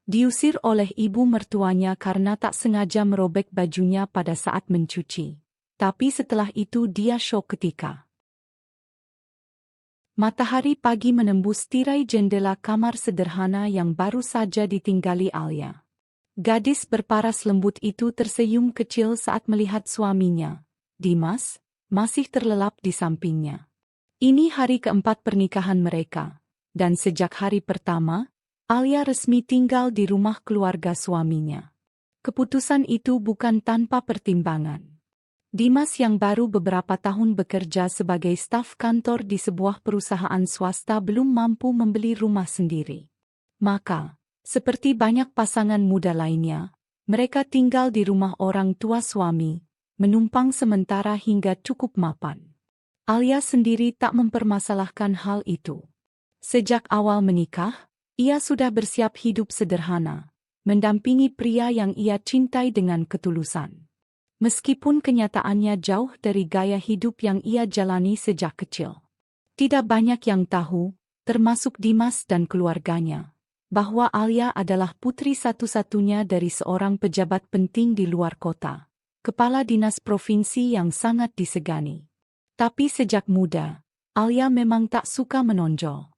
Diusir oleh ibu mertuanya karena tak sengaja merobek bajunya pada saat mencuci. Tapi setelah itu dia syok ketika matahari pagi menembus tirai jendela kamar sederhana yang baru saja ditinggali Alia. Gadis berparas lembut itu tersenyum kecil saat melihat suaminya, Dimas, masih terlelap di sampingnya. Ini hari keempat pernikahan mereka, dan sejak hari pertama, Alia resmi tinggal di rumah keluarga suaminya. Keputusan itu bukan tanpa pertimbangan. Dimas yang baru beberapa tahun bekerja sebagai staf kantor di sebuah perusahaan swasta belum mampu membeli rumah sendiri. Maka, seperti banyak pasangan muda lainnya, mereka tinggal di rumah orang tua suami, menumpang sementara hingga cukup mapan. Alia sendiri tak mempermasalahkan hal itu. Sejak awal menikah, ia sudah bersiap hidup sederhana, mendampingi pria yang ia cintai dengan ketulusan. Meskipun kenyataannya jauh dari gaya hidup yang ia jalani sejak kecil. Tidak banyak yang tahu, termasuk Dimas dan keluarganya, bahwa Alia adalah putri satu-satunya dari seorang pejabat penting di luar kota, kepala dinas provinsi yang sangat disegani. Tapi sejak muda, Alia memang tak suka menonjol.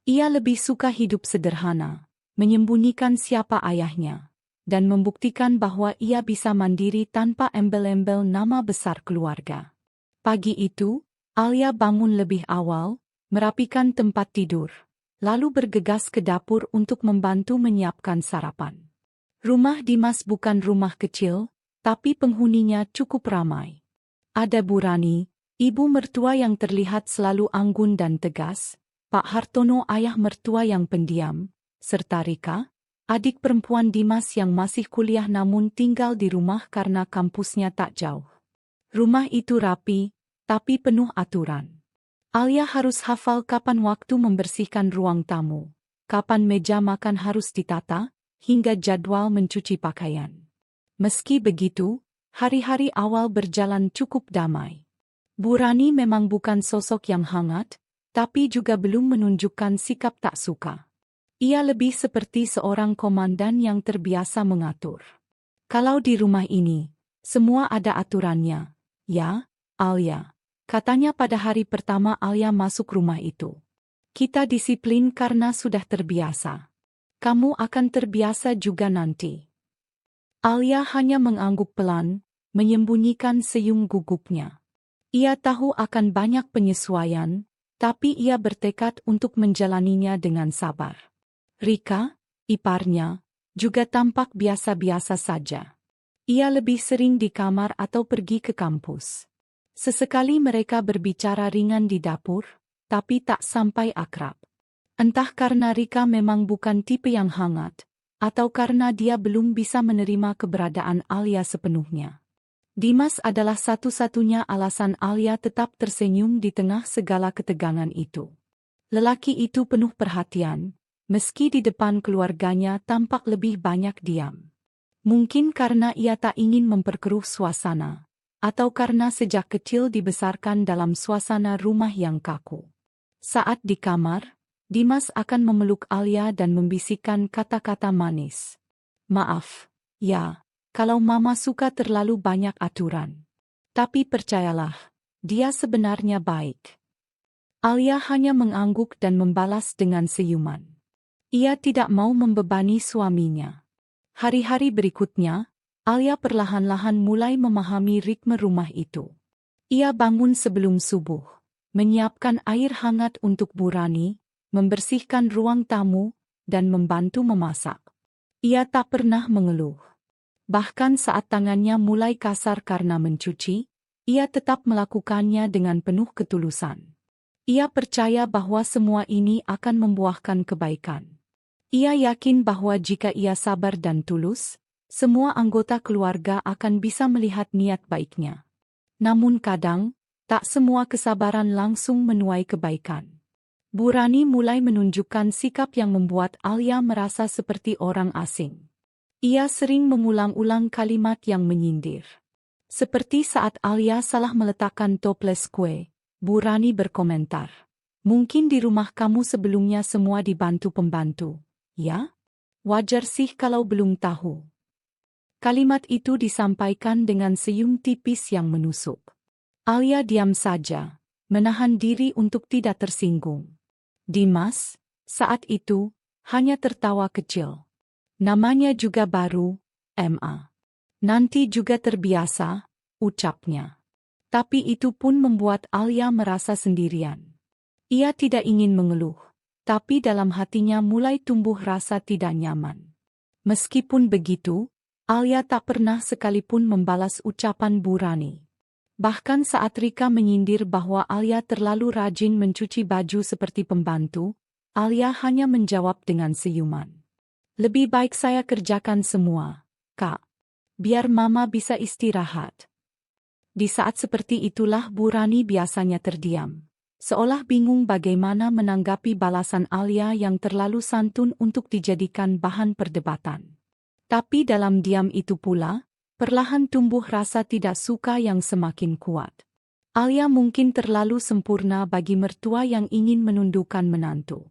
Ia lebih suka hidup sederhana, menyembunyikan siapa ayahnya, dan membuktikan bahwa ia bisa mandiri tanpa embel-embel nama besar keluarga. Pagi itu, Alia bangun lebih awal, merapikan tempat tidur, lalu bergegas ke dapur untuk membantu menyiapkan sarapan. Rumah Dimas bukan rumah kecil, tapi penghuninya cukup ramai. Ada Bu Rani, ibu mertua yang terlihat selalu anggun dan tegas, Pak Hartono ayah mertua yang pendiam, serta Rika, adik perempuan Dimas yang masih kuliah namun tinggal di rumah karena kampusnya tak jauh. Rumah itu rapi, tapi penuh aturan. Alia harus hafal kapan waktu membersihkan ruang tamu, kapan meja makan harus ditata, hingga jadwal mencuci pakaian. Meski begitu, hari-hari awal berjalan cukup damai. Bu Rani memang bukan sosok yang hangat, tapi juga belum menunjukkan sikap tak suka. Ia lebih seperti seorang komandan yang terbiasa mengatur. Kalau di rumah ini, semua ada aturannya. Ya, Alia, katanya pada hari pertama Alia masuk rumah itu. Kita disiplin karena sudah terbiasa. Kamu akan terbiasa juga nanti. Alia hanya mengangguk pelan, menyembunyikan senyum gugupnya. Ia tahu akan banyak penyesuaian, tapi ia bertekad untuk menjalaninya dengan sabar. Rika, iparnya, juga tampak biasa-biasa saja. Ia lebih sering di kamar atau pergi ke kampus. Sesekali mereka berbicara ringan di dapur, tapi tak sampai akrab. Entah karena Rika memang bukan tipe yang hangat, atau karena dia belum bisa menerima keberadaan Alia sepenuhnya. Dimas adalah satu-satunya alasan Alia tetap tersenyum di tengah segala ketegangan itu. Lelaki itu penuh perhatian, meski di depan keluarganya tampak lebih banyak diam. Mungkin karena ia tak ingin memperkeruh suasana, atau karena sejak kecil dibesarkan dalam suasana rumah yang kaku. Saat di kamar, Dimas akan memeluk Alia dan membisikkan kata-kata manis. Maaf, ya, kalau Mama suka terlalu banyak aturan. Tapi percayalah, dia sebenarnya baik. Alia hanya mengangguk dan membalas dengan senyuman. Ia tidak mau membebani suaminya. Hari-hari berikutnya, Alia perlahan-lahan mulai memahami ritme rumah itu. Ia bangun sebelum subuh, menyiapkan air hangat untuk Bu Rani, membersihkan ruang tamu, dan membantu memasak. Ia tak pernah mengeluh. Bahkan saat tangannya mulai kasar karena mencuci, ia tetap melakukannya dengan penuh ketulusan. Ia percaya bahwa semua ini akan membuahkan kebaikan. Ia yakin bahwa jika ia sabar dan tulus, semua anggota keluarga akan bisa melihat niat baiknya. Namun kadang, tak semua kesabaran langsung menuai kebaikan. Bu Rani mulai menunjukkan sikap yang membuat Alia merasa seperti orang asing. Ia sering mengulang-ulang kalimat yang menyindir. Seperti saat Alia salah meletakkan toples kue, Bu Rani berkomentar, "Mungkin di rumah kamu sebelumnya semua dibantu pembantu, ya?" Wajar sih kalau belum tahu. Kalimat itu disampaikan dengan senyum tipis yang menusuk. Alia diam saja, menahan diri untuk tidak tersinggung. Dimas, saat itu, hanya tertawa kecil. Namanya juga baru, Ma. Nanti juga terbiasa, ucapnya. Tapi itu pun membuat Alia merasa sendirian. Ia tidak ingin mengeluh, tapi dalam hatinya mulai tumbuh rasa tidak nyaman. Meskipun begitu, Alia tak pernah sekalipun membalas ucapan Bu Rani. Bahkan saat Rika menyindir bahwa Alia terlalu rajin mencuci baju seperti pembantu, Alia hanya menjawab dengan senyuman. Lebih baik saya kerjakan semua, Kak. Biar Mama bisa istirahat. Di saat seperti itulah Bu Rani biasanya terdiam, seolah bingung bagaimana menanggapi balasan Alia yang terlalu santun untuk dijadikan bahan perdebatan. Tapi dalam diam itu pula, perlahan tumbuh rasa tidak suka yang semakin kuat. Alia mungkin terlalu sempurna bagi mertua yang ingin menundukkan menantu.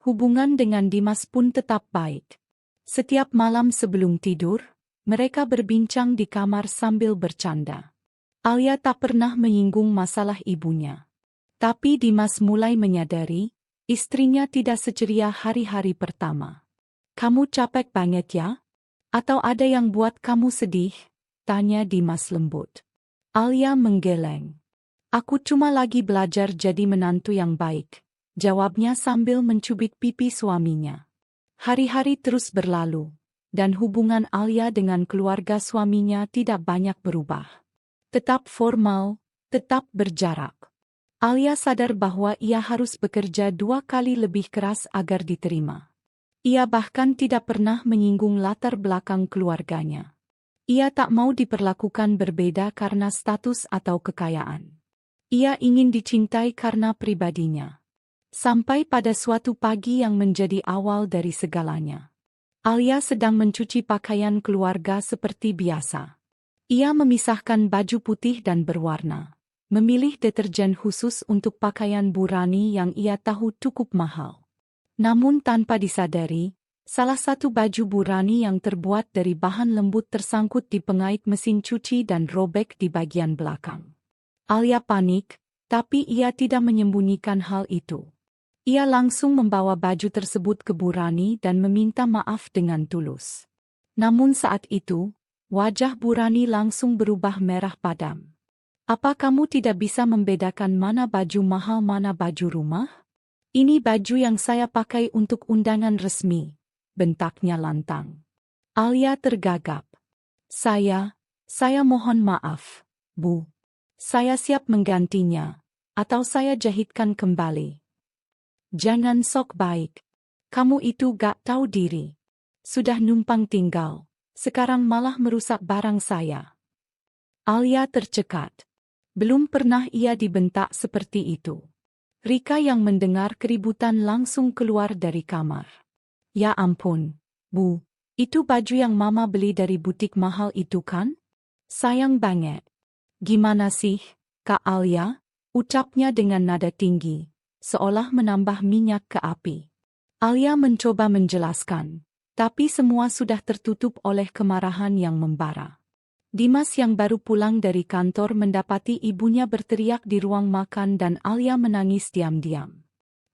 Hubungan dengan Dimas pun tetap baik. Setiap malam sebelum tidur, mereka berbincang di kamar sambil bercanda. Alia tak pernah menyinggung masalah ibunya. Tapi Dimas mulai menyadari, istrinya tidak seceria hari-hari pertama. "Kamu capek banget ya? Atau ada yang buat kamu sedih?" tanya Dimas lembut. Alia menggeleng. "Aku cuma lagi belajar jadi menantu yang baik," jawabnya sambil mencubit pipi suaminya. Hari-hari terus berlalu, dan hubungan Alia dengan keluarga suaminya tidak banyak berubah. Tetap formal, tetap berjarak. Alia sadar bahwa ia harus bekerja 2 kali lebih keras agar diterima. Ia bahkan tidak pernah menyinggung latar belakang keluarganya. Ia tak mau diperlakukan berbeda karena status atau kekayaan. Ia ingin dicintai karena pribadinya. Sampai pada suatu pagi yang menjadi awal dari segalanya. Alia sedang mencuci pakaian keluarga seperti biasa. Ia memisahkan baju putih dan berwarna. Memilih deterjen khusus untuk pakaian Bu Rani yang ia tahu cukup mahal. Namun tanpa disadari, salah satu baju Bu Rani yang terbuat dari bahan lembut tersangkut di pengait mesin cuci dan robek di bagian belakang. Alia panik, tapi ia tidak menyembunyikan hal itu. Ia langsung membawa baju tersebut ke Bu Rani dan meminta maaf dengan tulus. Namun saat itu, wajah Bu Rani langsung berubah merah padam. "Apa kamu tidak bisa membedakan mana baju mahal mana baju rumah? Ini baju yang saya pakai untuk undangan resmi," bentaknya lantang. Alia tergagap. Saya mohon maaf, Bu. Saya siap menggantinya, atau saya jahitkan kembali." "Jangan sok baik. Kamu itu gak tahu diri. Sudah numpang tinggal, sekarang malah merusak barang saya." Alia tercekat. Belum pernah ia dibentak seperti itu. Rika yang mendengar keributan langsung keluar dari kamar. "Ya ampun, Bu, itu baju yang Mama beli dari butik mahal itu kan? Sayang banget." "Gimana sih, Kak Alia?" ucapnya dengan nada tinggi, seolah menambah minyak ke api. Alia mencoba menjelaskan, tapi semua sudah tertutup oleh kemarahan yang membara. Dimas yang baru pulang dari kantor mendapati ibunya berteriak di ruang makan dan Alia menangis diam-diam.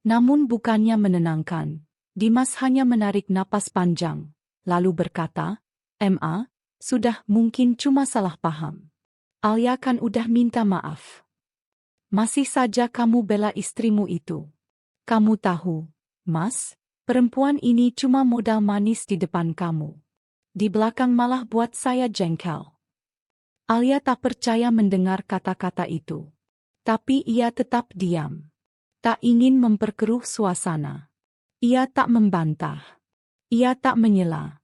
Namun bukannya menenangkan, Dimas hanya menarik napas panjang, lalu berkata, "Ma, sudah mungkin cuma salah paham. Alia kan udah minta maaf. Masih saja kamu bela istrimu itu. Kamu tahu, Mas, perempuan ini cuma modal manis di depan kamu. Di belakang malah buat saya jengkel." Alia tak percaya mendengar kata-kata itu. Tapi ia tetap diam. Tak ingin memperkeruh suasana. Ia tak membantah. Ia tak menyela.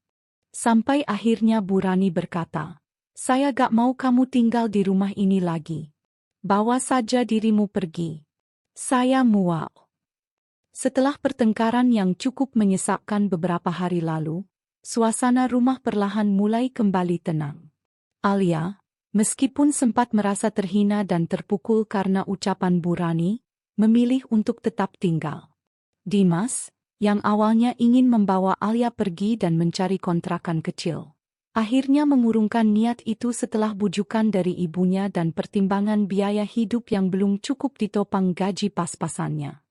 Sampai akhirnya Bu Rani berkata, "Saya gak mau kamu tinggal di rumah ini lagi. Bawa saja dirimu pergi. Saya muak." Setelah pertengkaran yang cukup menyesakkan beberapa hari lalu, suasana rumah perlahan mulai kembali tenang. Alia, meskipun sempat merasa terhina dan terpukul karena ucapan Bu Rani, memilih untuk tetap tinggal. Dimas, yang awalnya ingin membawa Alia pergi dan mencari kontrakan kecil, akhirnya mengurungkan niat itu setelah bujukan dari ibunya dan pertimbangan biaya hidup yang belum cukup ditopang gaji pas-pasannya.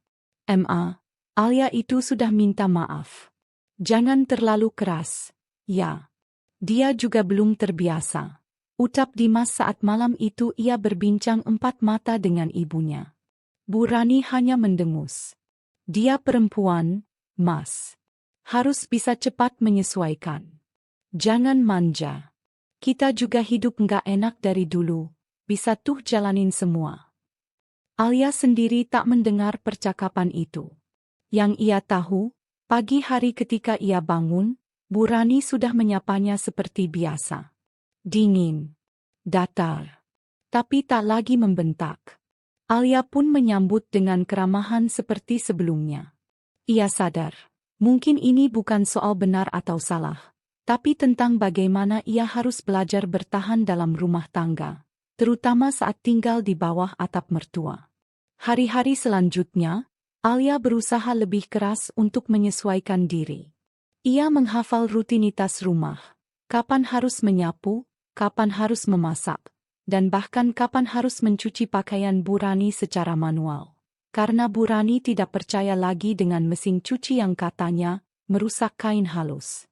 Alia itu sudah minta maaf. Jangan terlalu keras, ya. Dia juga belum terbiasa, ucap Dimas saat malam itu ia berbincang empat mata dengan ibunya. Bu Rani hanya mendengus. Dia perempuan, Mas. Harus bisa cepat menyesuaikan. Jangan manja. Kita juga hidup nggak enak dari dulu, bisa tuh jalanin semua. Alia sendiri tak mendengar percakapan itu. Yang ia tahu, pagi hari ketika ia bangun, Bu Rani sudah menyapanya seperti biasa. Dingin. Datar. Tapi tak lagi membentak. Alia pun menyambut dengan keramahan seperti sebelumnya. Ia sadar, mungkin ini bukan soal benar atau salah, tapi tentang bagaimana ia harus belajar bertahan dalam rumah tangga, terutama saat tinggal di bawah atap mertua. Hari-hari selanjutnya, Alia berusaha lebih keras untuk menyesuaikan diri. Ia menghafal rutinitas rumah, kapan harus menyapu, kapan harus memasak, dan bahkan kapan harus mencuci pakaian Bu Rani secara manual. Karena Bu Rani tidak percaya lagi dengan mesin cuci yang katanya merusak kain halus.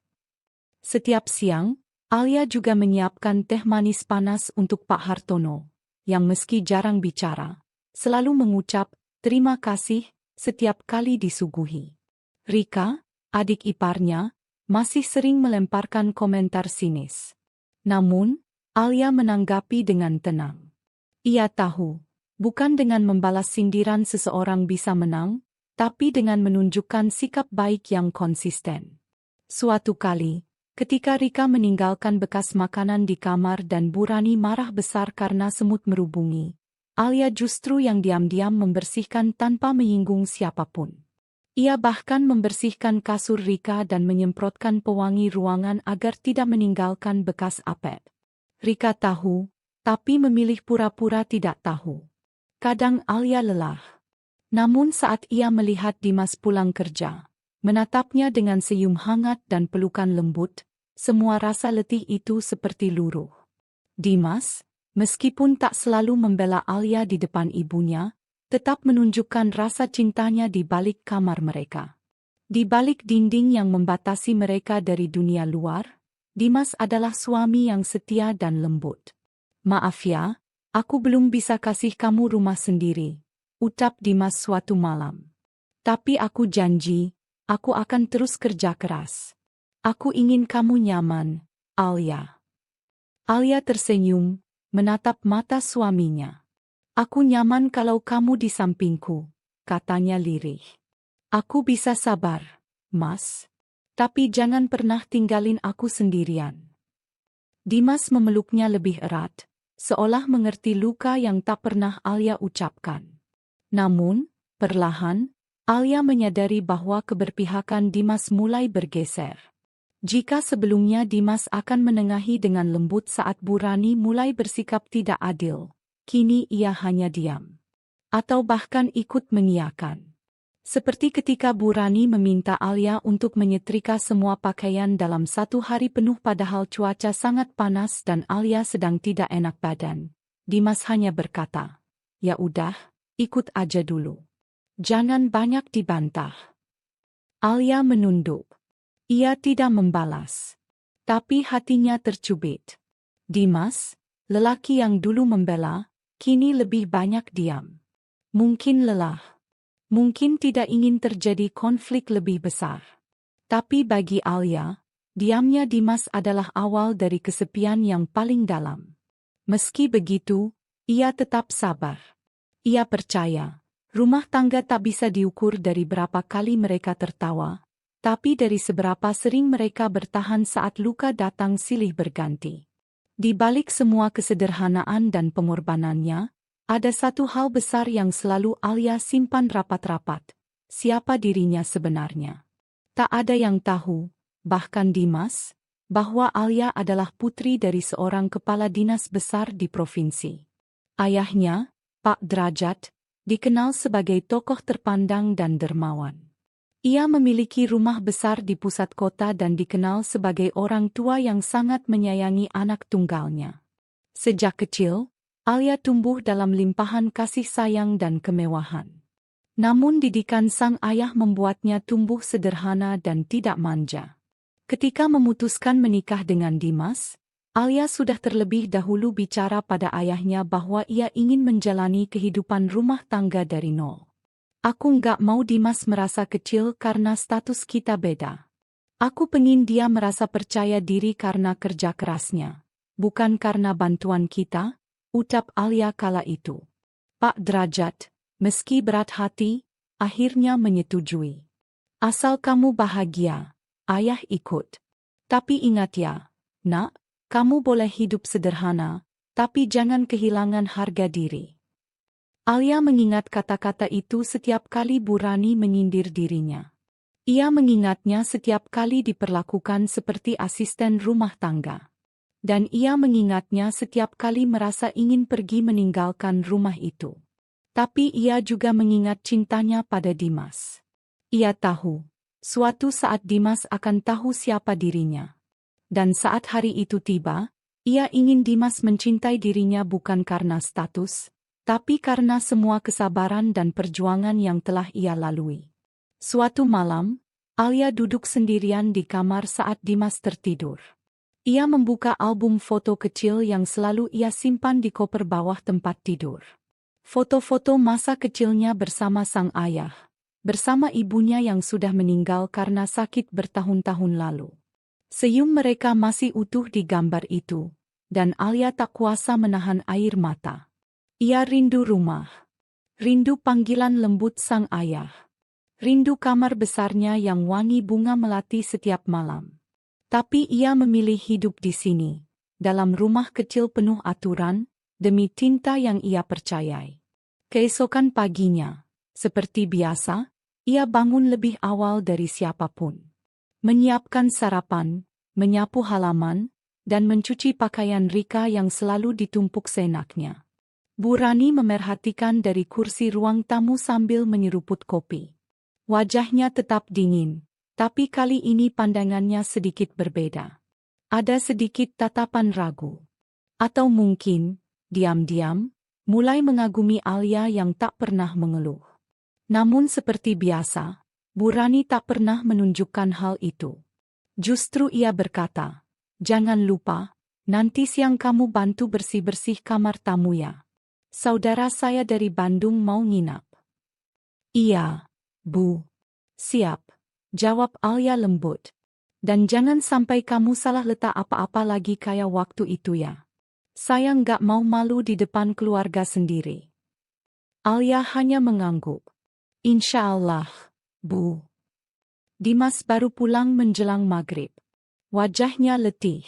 Setiap siang, Alia juga menyiapkan teh manis panas untuk Pak Hartono, yang meski jarang bicara, selalu mengucap terima kasih setiap kali disuguhi. Rika, adik iparnya, masih sering melemparkan komentar sinis. Namun, Alia menanggapi dengan tenang. Ia tahu, bukan dengan membalas sindiran seseorang bisa menang, tapi dengan menunjukkan sikap baik yang konsisten. Suatu kali, ketika Rika meninggalkan bekas makanan di kamar dan Bu Rani marah besar karena semut merubungi, Alia justru yang diam-diam membersihkan tanpa menyinggung siapapun. Ia bahkan membersihkan kasur Rika dan menyemprotkan pewangi ruangan agar tidak meninggalkan bekas apet. Rika tahu, tapi memilih pura-pura tidak tahu. Kadang Alia lelah. Namun saat ia melihat Dimas pulang kerja, menatapnya dengan senyum hangat dan pelukan lembut, semua rasa letih itu seperti luruh. Dimas, meskipun tak selalu membela Alia di depan ibunya, tetap menunjukkan rasa cintanya di balik kamar mereka. Di balik dinding yang membatasi mereka dari dunia luar, Dimas adalah suami yang setia dan lembut. Maaf ya, aku belum bisa kasih kamu rumah sendiri, ucap Dimas suatu malam. Tapi aku janji, aku akan terus kerja keras. Aku ingin kamu nyaman, Alia. Alia tersenyum, menatap mata suaminya. Aku nyaman kalau kamu di sampingku, katanya lirih. Aku bisa sabar, Mas. Tapi jangan pernah tinggalin aku sendirian. Dimas memeluknya lebih erat, seolah mengerti luka yang tak pernah Alia ucapkan. Namun, perlahan, Alia menyadari bahwa keberpihakan Dimas mulai bergeser. Jika sebelumnya Dimas akan menengahi dengan lembut saat Bu Rani mulai bersikap tidak adil, kini ia hanya diam. Atau bahkan ikut mengiyakan. Seperti ketika Bu Rani meminta Alia untuk menyetrika semua pakaian dalam satu hari penuh padahal cuaca sangat panas dan Alia sedang tidak enak badan. Dimas hanya berkata, "Ya udah, ikut aja dulu. Jangan banyak dibantah." Alia menunduk. Ia tidak membalas. Tapi hatinya tercubit. Dimas, lelaki yang dulu membela, kini lebih banyak diam. Mungkin lelah. Mungkin tidak ingin terjadi konflik lebih besar. Tapi bagi Alia, diamnya Dimas adalah awal dari kesepian yang paling dalam. Meski begitu, ia tetap sabar. Ia percaya, rumah tangga tak bisa diukur dari berapa kali mereka tertawa, tapi dari seberapa sering mereka bertahan saat luka datang silih berganti. Di balik semua kesederhanaan dan pengorbanannya, ada satu hal besar yang selalu Alia simpan rapat-rapat. Siapa dirinya sebenarnya? Tak ada yang tahu, bahkan Dimas, bahwa Alia adalah putri dari seorang kepala dinas besar di provinsi. Ayahnya, Pak Derajat, dikenal sebagai tokoh terpandang dan dermawan. Ia memiliki rumah besar di pusat kota dan dikenal sebagai orang tua yang sangat menyayangi anak tunggalnya. Sejak kecil, Alia tumbuh dalam limpahan kasih sayang dan kemewahan. Namun didikan sang ayah membuatnya tumbuh sederhana dan tidak manja. Ketika memutuskan menikah dengan Dimas, Alia sudah terlebih dahulu bicara pada ayahnya bahwa ia ingin menjalani kehidupan rumah tangga dari nol. Aku nggak mau Dimas merasa kecil karena status kita beda. Aku pengen dia merasa percaya diri karena kerja kerasnya, bukan karena bantuan kita, ucap Alia kala itu. Pak Derajat, meski berat hati, akhirnya menyetujui. Asal kamu bahagia, ayah ikut. Tapi ingat ya, nak, kamu boleh hidup sederhana, tapi jangan kehilangan harga diri. Alia mengingat kata-kata itu setiap kali Bu Rani menyindir dirinya. Ia mengingatnya setiap kali diperlakukan seperti asisten rumah tangga. Dan ia mengingatnya setiap kali merasa ingin pergi meninggalkan rumah itu. Tapi ia juga mengingat cintanya pada Dimas. Ia tahu, suatu saat Dimas akan tahu siapa dirinya. Dan saat hari itu tiba, ia ingin Dimas mencintai dirinya bukan karena status, tapi karena semua kesabaran dan perjuangan yang telah ia lalui. Suatu malam, Alia duduk sendirian di kamar saat Dimas tertidur. Ia membuka album foto kecil yang selalu ia simpan di koper bawah tempat tidur. Foto-foto masa kecilnya bersama sang ayah, bersama ibunya yang sudah meninggal karena sakit bertahun-tahun lalu. Senyum mereka masih utuh di gambar itu, dan Alia tak kuasa menahan air mata. Ia rindu rumah. Rindu panggilan lembut sang ayah. Rindu kamar besarnya yang wangi bunga melati setiap malam. Tapi ia memilih hidup di sini, dalam rumah kecil penuh aturan, demi cinta yang ia percayai. Keesokan paginya, seperti biasa, ia bangun lebih awal dari siapapun. Menyiapkan sarapan, menyapu halaman, dan mencuci pakaian Rika yang selalu ditumpuk seenaknya. Bu Rani memerhatikan dari kursi ruang tamu sambil menyeruput kopi. Wajahnya tetap dingin, tapi kali ini pandangannya sedikit berbeda. Ada sedikit tatapan ragu. Atau mungkin, diam-diam, mulai mengagumi Alia yang tak pernah mengeluh. Namun seperti biasa, Bu Rani tak pernah menunjukkan hal itu. Justru ia berkata, "Jangan lupa, nanti siang kamu bantu bersih-bersih kamar tamu ya. Saudara saya dari Bandung mau nginap." "Iya, Bu." "Siap," jawab Alia lembut. "Dan jangan sampai kamu salah letak apa-apa lagi kayak waktu itu ya. Saya nggak mau malu di depan keluarga sendiri." Alia hanya mengangguk. "Insya Allah, Bu." Dimas baru pulang menjelang maghrib. Wajahnya letih.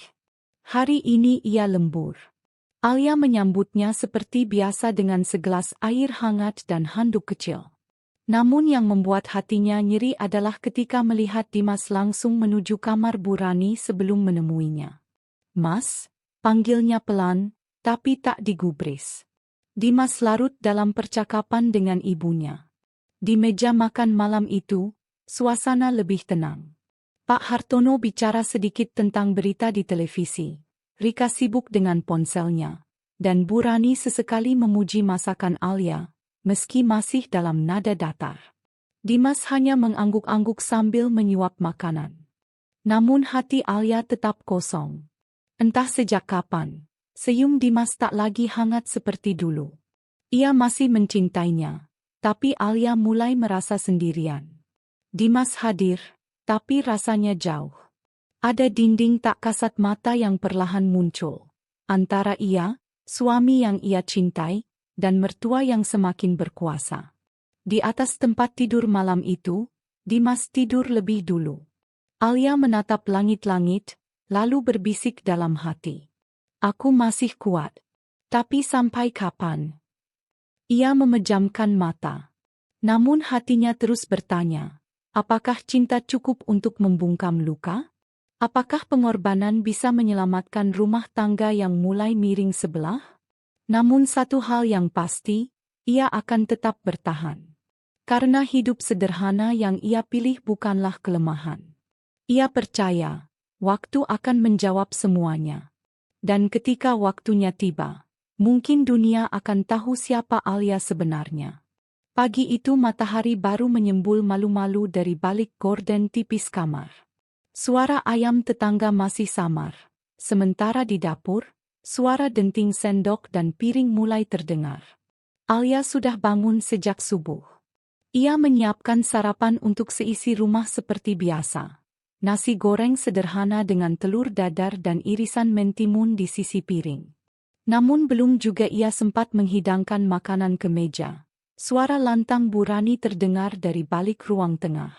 Hari ini ia lembur. Alia menyambutnya seperti biasa dengan segelas air hangat dan handuk kecil. Namun yang membuat hatinya nyeri adalah ketika melihat Dimas langsung menuju kamar Bu Rani sebelum menemuinya. "Mas," panggilnya pelan, tapi tak digubris. Dimas larut dalam percakapan dengan ibunya. Di meja makan malam itu, suasana lebih tenang. Pak Hartono bicara sedikit tentang berita di televisi. Rika sibuk dengan ponselnya. Dan Bu Rani sesekali memuji masakan Alia, meski masih dalam nada datar. Dimas hanya mengangguk-angguk sambil menyuap makanan. Namun hati Alia tetap kosong. Entah sejak kapan, senyum Dimas tak lagi hangat seperti dulu. Ia masih mencintainya. Tapi Alia mulai merasa sendirian. Dimas hadir, tapi rasanya jauh. Ada dinding tak kasat mata yang perlahan muncul. Antara ia, suami yang ia cintai, dan mertua yang semakin berkuasa. Di atas tempat tidur malam itu, Dimas tidur lebih dulu. Alia menatap langit-langit, lalu berbisik dalam hati. "Aku masih kuat. Tapi sampai kapan?" Ia memejamkan mata. Namun hatinya terus bertanya, apakah cinta cukup untuk membungkam luka? Apakah pengorbanan bisa menyelamatkan rumah tangga yang mulai miring sebelah? Namun satu hal yang pasti, ia akan tetap bertahan. Karena hidup sederhana yang ia pilih bukanlah kelemahan. Ia percaya, waktu akan menjawab semuanya. Dan ketika waktunya tiba, mungkin dunia akan tahu siapa Alia sebenarnya. Pagi itu matahari baru menyembul malu-malu dari balik gorden tipis kamar. Suara ayam tetangga masih samar. Sementara di dapur, suara denting sendok dan piring mulai terdengar. Alia sudah bangun sejak subuh. Ia menyiapkan sarapan untuk seisi rumah seperti biasa. Nasi goreng sederhana dengan telur dadar dan irisan mentimun di sisi piring. Namun belum juga ia sempat menghidangkan makanan ke meja. Suara lantang Bu Rani terdengar dari balik ruang tengah.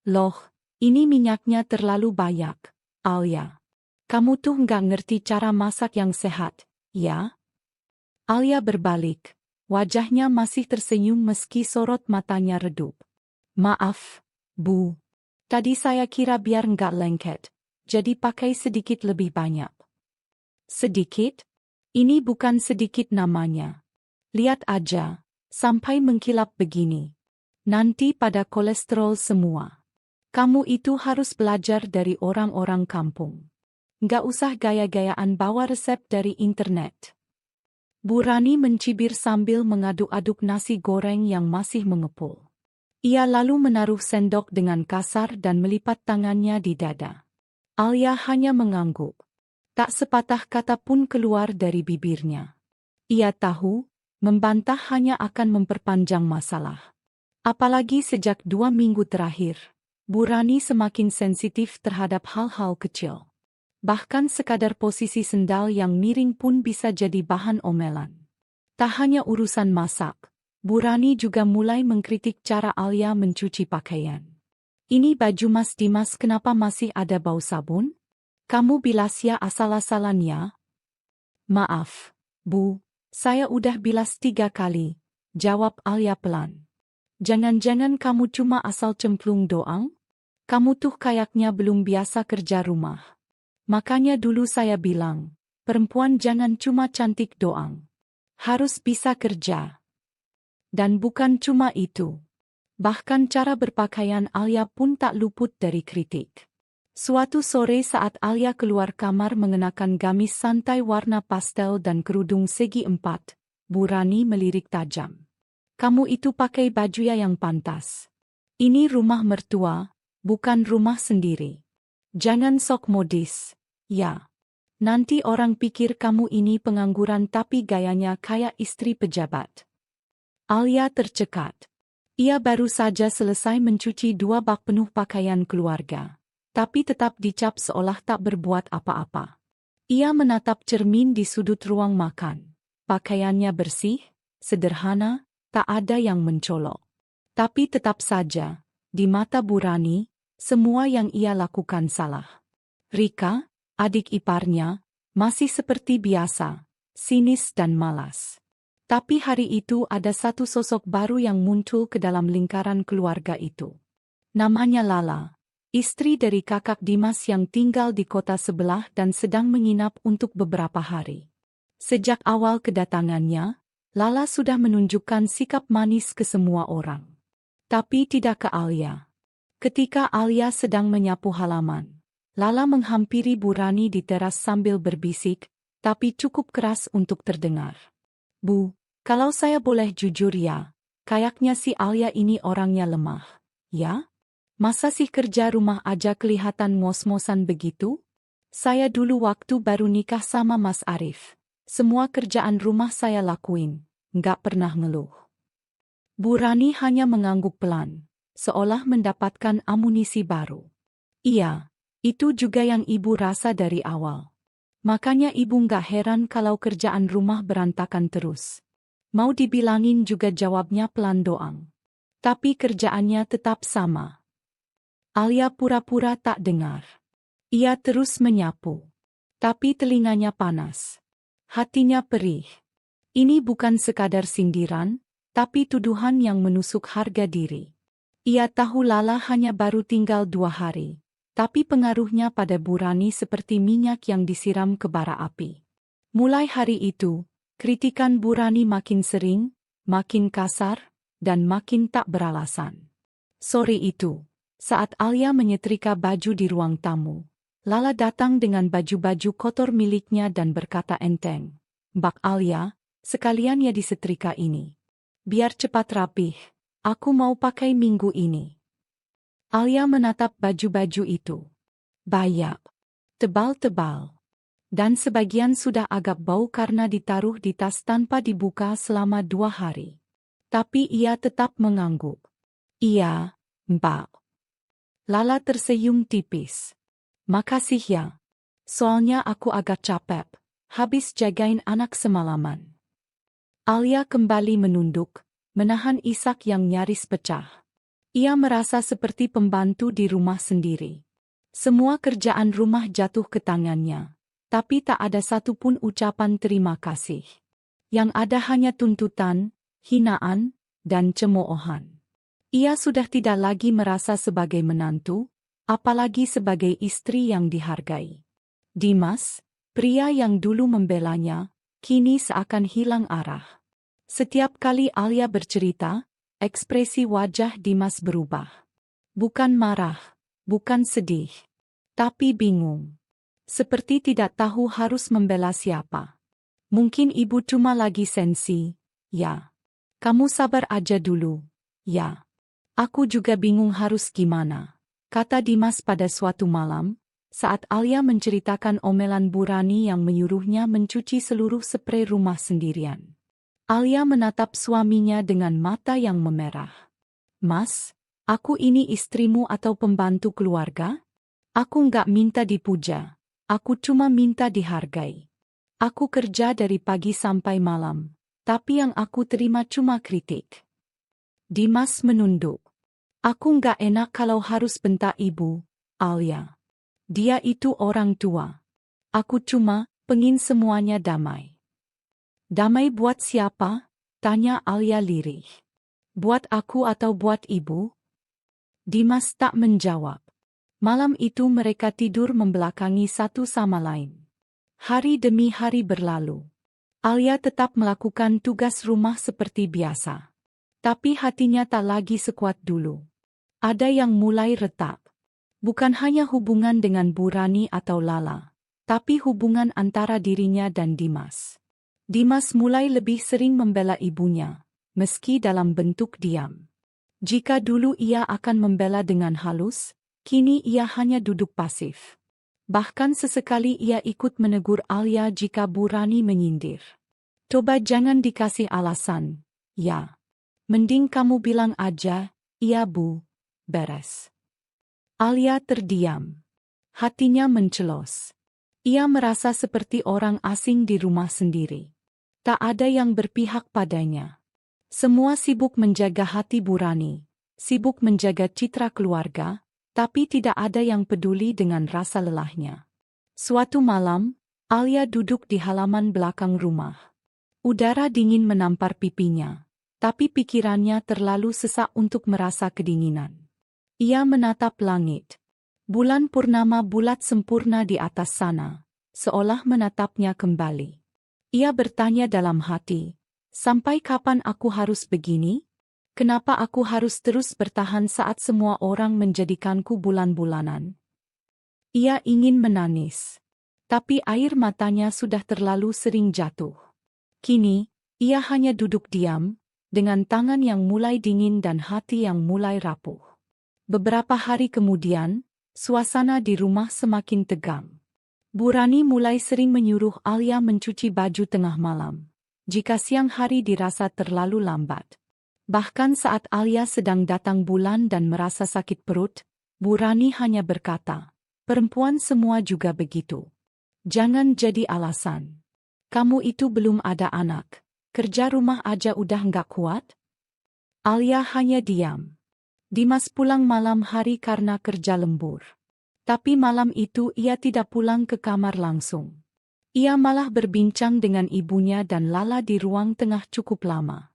Loh, ini minyaknya terlalu banyak, Alia. Kamu tuh nggak ngerti cara masak yang sehat, ya? Alia berbalik. Wajahnya masih tersenyum meski sorot matanya redup. Maaf, Bu. Tadi saya kira biar nggak lengket, jadi pakai sedikit lebih banyak. Sedikit? Ini bukan sedikit namanya. Lihat aja, sampai mengkilap begini. Nanti pada kolesterol semua. Kamu itu harus belajar dari orang-orang kampung. Nggak usah gaya-gayaan bawa resep dari internet. Bu Rani mencibir sambil mengaduk-aduk nasi goreng yang masih mengepul. Ia lalu menaruh sendok dengan kasar dan melipat tangannya di dada. Alia hanya mengangguk. Tak sepatah kata pun keluar dari bibirnya. Ia tahu, membantah hanya akan memperpanjang masalah. Apalagi sejak 2 minggu terakhir, Bu Rani semakin sensitif terhadap hal-hal kecil. Bahkan sekadar posisi sendal yang miring pun bisa jadi bahan omelan. Tak hanya urusan masak, Bu Rani juga mulai mengkritik cara Alia mencuci pakaian. Ini baju Mas Dimas kenapa masih ada bau sabun? Kamu bilas ya asal-asalan ya? Maaf, Bu, saya udah bilas 3 kali, jawab Alia pelan. Jangan-jangan kamu cuma asal cemplung doang? Kamu tuh kayaknya belum biasa kerja rumah. Makanya dulu saya bilang, perempuan jangan cuma cantik doang. Harus bisa kerja. Dan bukan cuma itu. Bahkan cara berpakaian Alia pun tak luput dari kritik. Suatu sore saat Alia keluar kamar mengenakan gamis santai warna pastel dan kerudung segi 4, Bu Rani melirik tajam. Kamu itu pakai baju yang pantas. Ini rumah mertua, bukan rumah sendiri. Jangan sok modis, ya. Nanti orang pikir kamu ini pengangguran tapi gayanya kayak istri pejabat. Alia tercekat. Ia baru saja selesai mencuci 2 bak penuh pakaian keluarga, tapi tetap dicap seolah tak berbuat apa-apa. Ia menatap cermin di sudut ruang makan. Pakaiannya bersih, sederhana, tak ada yang mencolok. Tapi tetap saja, di mata Bu Rani, semua yang ia lakukan salah. Rika, adik iparnya, masih seperti biasa, sinis dan malas. Tapi hari itu ada satu sosok baru yang muncul ke dalam lingkaran keluarga itu. Namanya Lala, istri dari kakak Dimas yang tinggal di kota sebelah dan sedang menginap untuk beberapa hari. Sejak awal kedatangannya, Lala sudah menunjukkan sikap manis ke semua orang. Tapi tidak ke Alia. Ketika Alia sedang menyapu halaman, Lala menghampiri Bu Rani di teras sambil berbisik, tapi cukup keras untuk terdengar. Bu, kalau saya boleh jujur ya, kayaknya si Alia ini orangnya lemah, ya? Masa sih kerja rumah aja kelihatan ngos-ngosan begitu? Saya dulu waktu baru nikah sama Mas Arif, semua kerjaan rumah saya lakuin, nggak pernah ngeluh. Bu Rani hanya mengangguk pelan, seolah mendapatkan amunisi baru. Iya, itu juga yang ibu rasa dari awal. Makanya ibu nggak heran kalau kerjaan rumah berantakan terus. Mau dibilangin juga jawabnya pelan doang. Tapi kerjaannya tetap sama. Alia pura-pura tak dengar. Ia terus menyapu. Tapi telinganya panas. Hatinya perih. Ini bukan sekadar sindiran, tapi tuduhan yang menusuk harga diri. Ia tahu Lala hanya baru tinggal 2 hari. Tapi pengaruhnya pada Bu Rani seperti minyak yang disiram ke bara api. Mulai hari itu, kritikan Bu Rani makin sering, makin kasar, dan makin tak beralasan. Sore itu, saat Alia menyetrika baju di ruang tamu, Lala datang dengan baju-baju kotor miliknya dan berkata enteng, "Mbak Alia, sekalian ya disetrika ini. Biar cepat rapih, aku mau pakai minggu ini." Alia menatap baju-baju itu. Banyak, tebal-tebal, dan sebagian sudah agak bau karena ditaruh di tas tanpa dibuka selama 2 hari. Tapi ia tetap mengangguk. "Iya, Mbak." Lala tersenyum tipis. "Makasih ya. Soalnya aku agak capek, habis jagain anak semalaman." Alia kembali menunduk, menahan isak yang nyaris pecah. Ia merasa seperti pembantu di rumah sendiri. Semua kerjaan rumah jatuh ke tangannya, tapi tak ada satupun ucapan terima kasih. Yang ada hanya tuntutan, hinaan, dan cemoohan. Ia sudah tidak lagi merasa sebagai menantu, apalagi sebagai istri yang dihargai. Dimas, pria yang dulu membelanya, kini seakan hilang arah. Setiap kali Alia bercerita, ekspresi wajah Dimas berubah. Bukan marah, bukan sedih, tapi bingung. Seperti tidak tahu harus membela siapa. "Mungkin ibu cuma lagi sensi, ya. Kamu sabar aja dulu, ya. Aku juga bingung harus gimana," kata Dimas pada suatu malam, saat Alia menceritakan omelan Bu Rani yang menyuruhnya mencuci seluruh sprei rumah sendirian. Alia menatap suaminya dengan mata yang memerah. "Mas, aku ini istrimu atau pembantu keluarga? Aku nggak minta dipuja, aku cuma minta dihargai. Aku kerja dari pagi sampai malam, tapi yang aku terima cuma kritik." Dimas menunduk. "Aku nggak enak kalau harus bentak ibu, Alia. Dia itu orang tua. Aku cuma pengin semuanya damai." "Damai buat siapa?" tanya Alia lirih. "Buat aku atau buat ibu?" Dimas tak menjawab. Malam itu mereka tidur membelakangi satu sama lain. Hari demi hari berlalu. Alia tetap melakukan tugas rumah seperti biasa. Tapi hatinya tak lagi sekuat dulu. Ada yang mulai retak. Bukan hanya hubungan dengan Bu Rani atau Lala, tapi hubungan antara dirinya dan Dimas. Dimas mulai lebih sering membela ibunya, meski dalam bentuk diam. Jika dulu ia akan membela dengan halus, kini ia hanya duduk pasif. Bahkan sesekali ia ikut menegur Alia jika Bu Rani menyindir. "Coba jangan dikasih alasan, ya. Mending kamu bilang aja, 'Iya Bu,' beres." Alia terdiam. Hatinya mencelos. Ia merasa seperti orang asing di rumah sendiri. Tak ada yang berpihak padanya. Semua sibuk menjaga hati Bu Rani, sibuk menjaga citra keluarga, tapi tidak ada yang peduli dengan rasa lelahnya. Suatu malam, Alia duduk di halaman belakang rumah. Udara dingin menampar pipinya, tapi pikirannya terlalu sesak untuk merasa kedinginan. Ia menatap langit. Bulan purnama bulat sempurna di atas sana, seolah menatapnya kembali. Ia bertanya dalam hati, "Sampai kapan aku harus begini? Kenapa aku harus terus bertahan saat semua orang menjadikanku bulan-bulanan?" Ia ingin menangis, tapi air matanya sudah terlalu sering jatuh. Kini, ia hanya duduk diam, dengan tangan yang mulai dingin dan hati yang mulai rapuh. Beberapa hari kemudian, suasana di rumah semakin tegang. Bu Rani mulai sering menyuruh Alia mencuci baju tengah malam, jika siang hari dirasa terlalu lambat. Bahkan saat Alia sedang datang bulan dan merasa sakit perut, Bu Rani hanya berkata, "Perempuan semua juga begitu. Jangan jadi alasan. Kamu itu belum ada anak, kerja rumah aja udah nggak kuat?" Alia hanya diam. Dimas pulang malam hari karena kerja lembur. Tapi malam itu ia tidak pulang ke kamar langsung. Ia malah berbincang dengan ibunya dan Lala di ruang tengah cukup lama.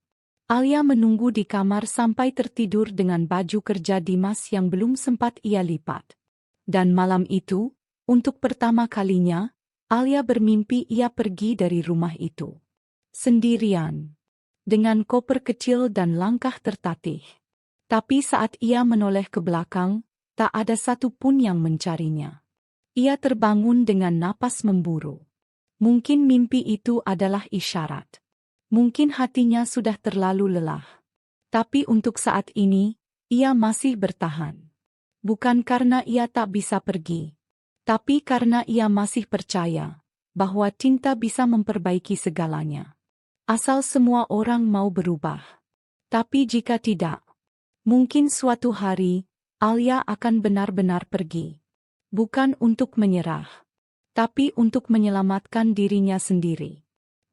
Alia menunggu di kamar sampai tertidur dengan baju kerja Dimas yang belum sempat ia lipat. Dan malam itu, untuk pertama kalinya, Alia bermimpi ia pergi dari rumah itu. Sendirian. dengan koper kecil dan langkah tertatih. Tapi saat ia menoleh ke belakang, tak ada satu pun yang mencarinya. Ia terbangun dengan napas memburu. Mungkin mimpi itu adalah isyarat. Mungkin hatinya sudah terlalu lelah. Tapi untuk saat ini, ia masih bertahan. Bukan karena ia tak bisa pergi, tapi karena ia masih percaya bahwa cinta bisa memperbaiki segalanya. Asal semua orang mau berubah. Tapi jika tidak, mungkin suatu hari, Alia akan benar-benar pergi. Bukan untuk menyerah, tapi untuk menyelamatkan dirinya sendiri.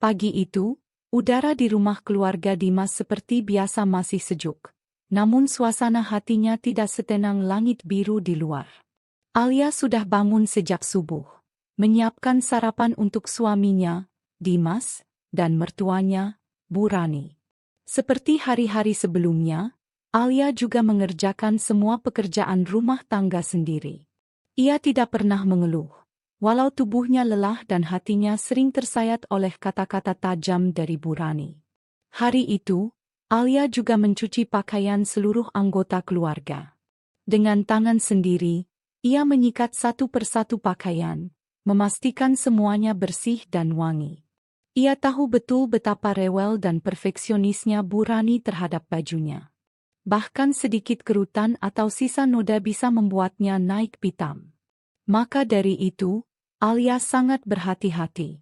Pagi itu, udara di rumah keluarga Dimas seperti biasa masih sejuk. Namun suasana hatinya tidak setenang langit biru di luar. Alia sudah bangun sejak subuh, menyiapkan sarapan untuk suaminya, Dimas, dan mertuanya, Bu Rani. Seperti hari-hari sebelumnya, Alia juga mengerjakan semua pekerjaan rumah tangga sendiri. Ia tidak pernah mengeluh, walau tubuhnya lelah dan hatinya sering tersayat oleh kata-kata tajam dari Bu Rani. Hari itu, Alia juga mencuci pakaian seluruh anggota keluarga. Dengan tangan sendiri, ia menyikat satu persatu pakaian, memastikan semuanya bersih dan wangi. Ia tahu betul betapa rewel dan perfeksionisnya Bu Rani terhadap bajunya. Bahkan sedikit kerutan atau sisa noda bisa membuatnya naik pitam. Maka dari itu, Alia sangat berhati-hati.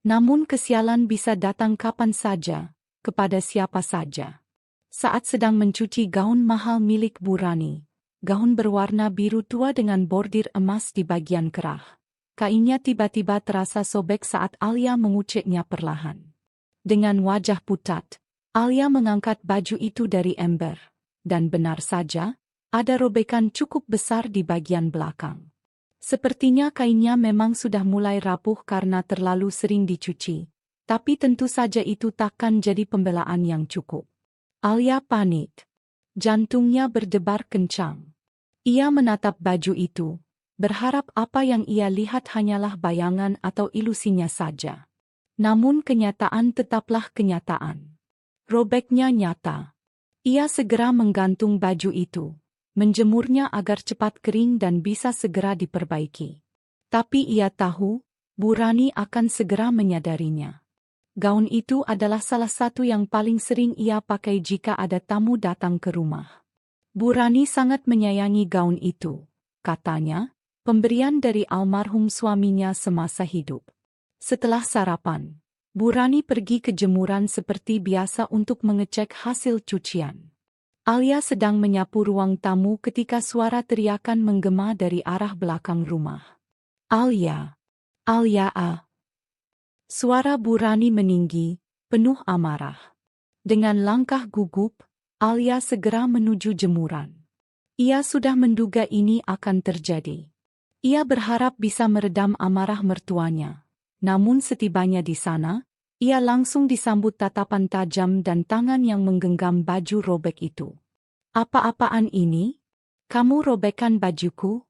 Namun kesialan bisa datang kapan saja, kepada siapa saja. Saat sedang mencuci gaun mahal milik Bu Rani, gaun berwarna biru tua dengan bordir emas di bagian kerah, kainnya tiba-tiba terasa sobek saat Alia menguceknya perlahan. Dengan wajah pucat, Alia mengangkat baju itu dari ember, dan benar saja, ada robekan cukup besar di bagian belakang. Sepertinya kainnya memang sudah mulai rapuh karena terlalu sering dicuci. Tapi tentu saja itu takkan jadi pembelaan yang cukup. Alia panik. Jantungnya berdebar kencang. Ia menatap baju itu, berharap apa yang ia lihat hanyalah bayangan atau ilusinya saja. Namun kenyataan tetaplah kenyataan. Robeknya nyata. Ia segera menggantung baju itu, menjemurnya agar cepat kering dan bisa segera diperbaiki. Tapi ia tahu, Bu Rani akan segera menyadarinya. Gaun itu adalah salah satu yang paling sering ia pakai jika ada tamu datang ke rumah. Bu Rani sangat menyayangi gaun itu, katanya, pemberian dari almarhum suaminya semasa hidup. Setelah sarapan, Bu Rani pergi ke jemuran seperti biasa untuk mengecek hasil cucian. Alia sedang menyapu ruang tamu ketika suara teriakan menggema dari arah belakang rumah. Alia! Alia ah! Suara Bu Rani meninggi, penuh amarah. Dengan langkah gugup, Alia segera menuju jemuran. Ia sudah menduga ini akan terjadi. Ia berharap bisa meredam amarah mertuanya. Namun setibanya di sana, ia langsung disambut tatapan tajam dan tangan yang menggenggam baju robek itu. Apa-apaan ini? Kamu robekkan bajuku?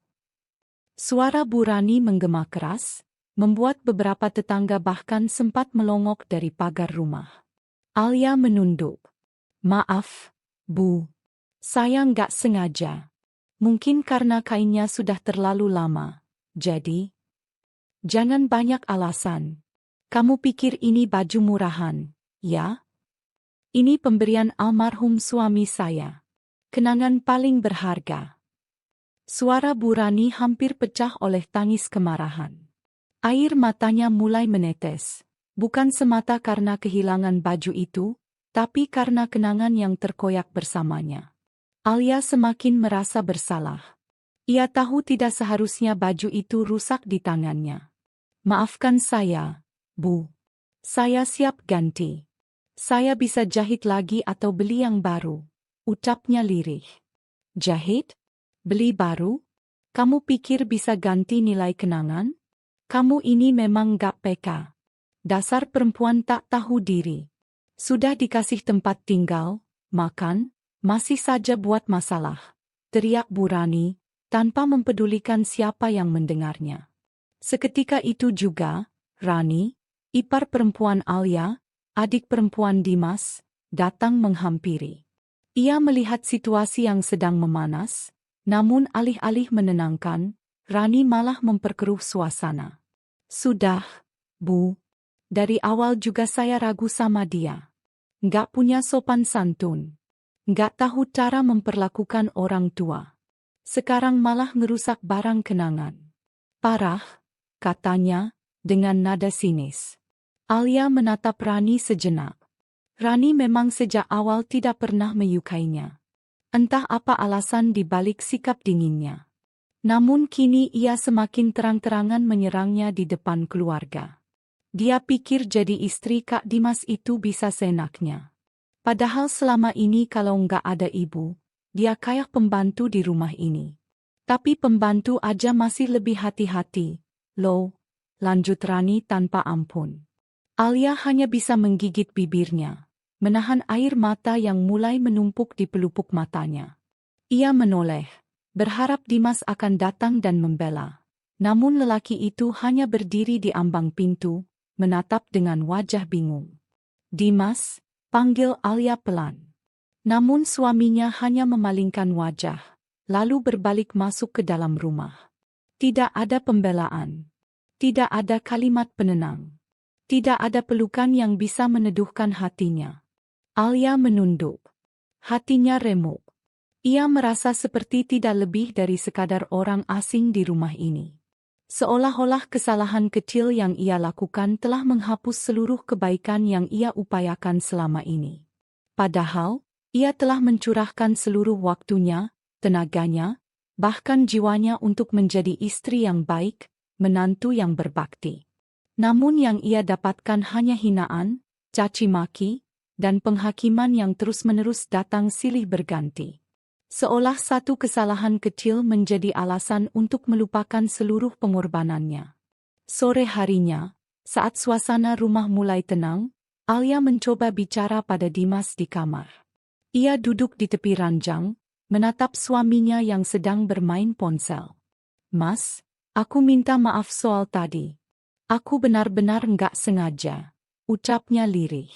Suara Bu Rani menggema keras, membuat beberapa tetangga bahkan sempat melongok dari pagar rumah. Alia menunduk. Maaf, Bu. Saya nggak sengaja. Mungkin karena kainnya sudah terlalu lama. Jadi, jangan banyak alasan. Kamu pikir ini baju murahan, ya? Ini pemberian almarhum suami saya. Kenangan paling berharga. Suara Bu Rani hampir pecah oleh tangis kemarahan. Air matanya mulai menetes, bukan semata karena kehilangan baju itu, tapi karena kenangan yang terkoyak bersamanya. Alia semakin merasa bersalah. Ia tahu tidak seharusnya baju itu rusak di tangannya. Maafkan saya, Bu. Saya siap ganti. Saya bisa jahit lagi atau beli yang baru, ucapnya lirih. Jahit? Beli baru? Kamu pikir bisa ganti nilai kenangan? Kamu ini memang gak peka. Dasar perempuan tak tahu diri. Sudah dikasih tempat tinggal, makan, masih saja buat masalah. Teriak Bu Rani, tanpa mempedulikan siapa yang mendengarnya. Seketika itu juga, Rani, ipar perempuan Alia, adik perempuan Dimas, datang menghampiri. Ia melihat situasi yang sedang memanas, namun alih-alih menenangkan, Rani malah memperkeruh suasana. Sudah, Bu. Dari awal juga saya ragu sama dia. Nggak punya sopan santun. Nggak tahu cara memperlakukan orang tua. Sekarang malah ngerusak barang kenangan. Parah, katanya, dengan nada sinis. Alia menatap Rani sejenak. Rani memang sejak awal tidak pernah menyukainya. Entah apa alasan di balik sikap dinginnya. Namun kini ia semakin terang-terangan menyerangnya di depan keluarga. Dia pikir jadi istri Kak Dimas itu bisa seenaknya. Padahal selama ini kalau nggak ada ibu, dia kayak pembantu di rumah ini. Tapi pembantu aja masih lebih hati-hati, loh, lanjut Rani tanpa ampun. Alia hanya bisa menggigit bibirnya, menahan air mata yang mulai menumpuk di pelupuk matanya. Ia menoleh, berharap Dimas akan datang dan membela. Namun lelaki itu hanya berdiri di ambang pintu, menatap dengan wajah bingung. Dimas, panggil Alia pelan. Namun suaminya hanya memalingkan wajah, lalu berbalik masuk ke dalam rumah. Tidak ada pembelaan. Tidak ada kalimat penenang. Tidak ada pelukan yang bisa meneduhkan hatinya. Alia menunduk. Hatinya remuk. Ia merasa seperti tidak lebih dari sekadar orang asing di rumah ini. Seolah-olah kesalahan kecil yang ia lakukan telah menghapus seluruh kebaikan yang ia upayakan selama ini. Padahal, ia telah mencurahkan seluruh waktunya, tenaganya, bahkan jiwanya untuk menjadi istri yang baik, menantu yang berbakti. Namun yang ia dapatkan hanya hinaan, caci maki, dan penghakiman yang terus-menerus datang silih berganti. Seolah satu kesalahan kecil menjadi alasan untuk melupakan seluruh pengorbanannya. Sore harinya, saat suasana rumah mulai tenang, Alia mencoba bicara pada Dimas di kamar. Ia duduk di tepi ranjang, menatap suaminya yang sedang bermain ponsel. Mas, aku minta maaf soal tadi. Aku benar-benar nggak sengaja, ucapnya lirih.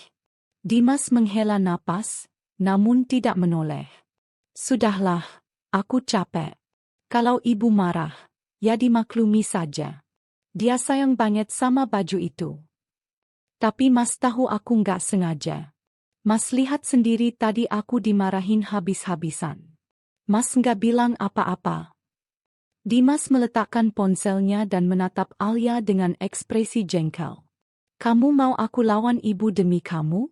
Dimas menghela napas, namun tidak menoleh. Sudahlah, aku capek. Kalau ibu marah, ya dimaklumi saja. Dia sayang banget sama baju itu. Tapi mas tahu aku nggak sengaja. Mas lihat sendiri tadi aku dimarahin habis-habisan. Mas nggak bilang apa-apa. Dimas meletakkan ponselnya dan menatap Alia dengan ekspresi jengkel. Kamu mau aku lawan ibu demi kamu?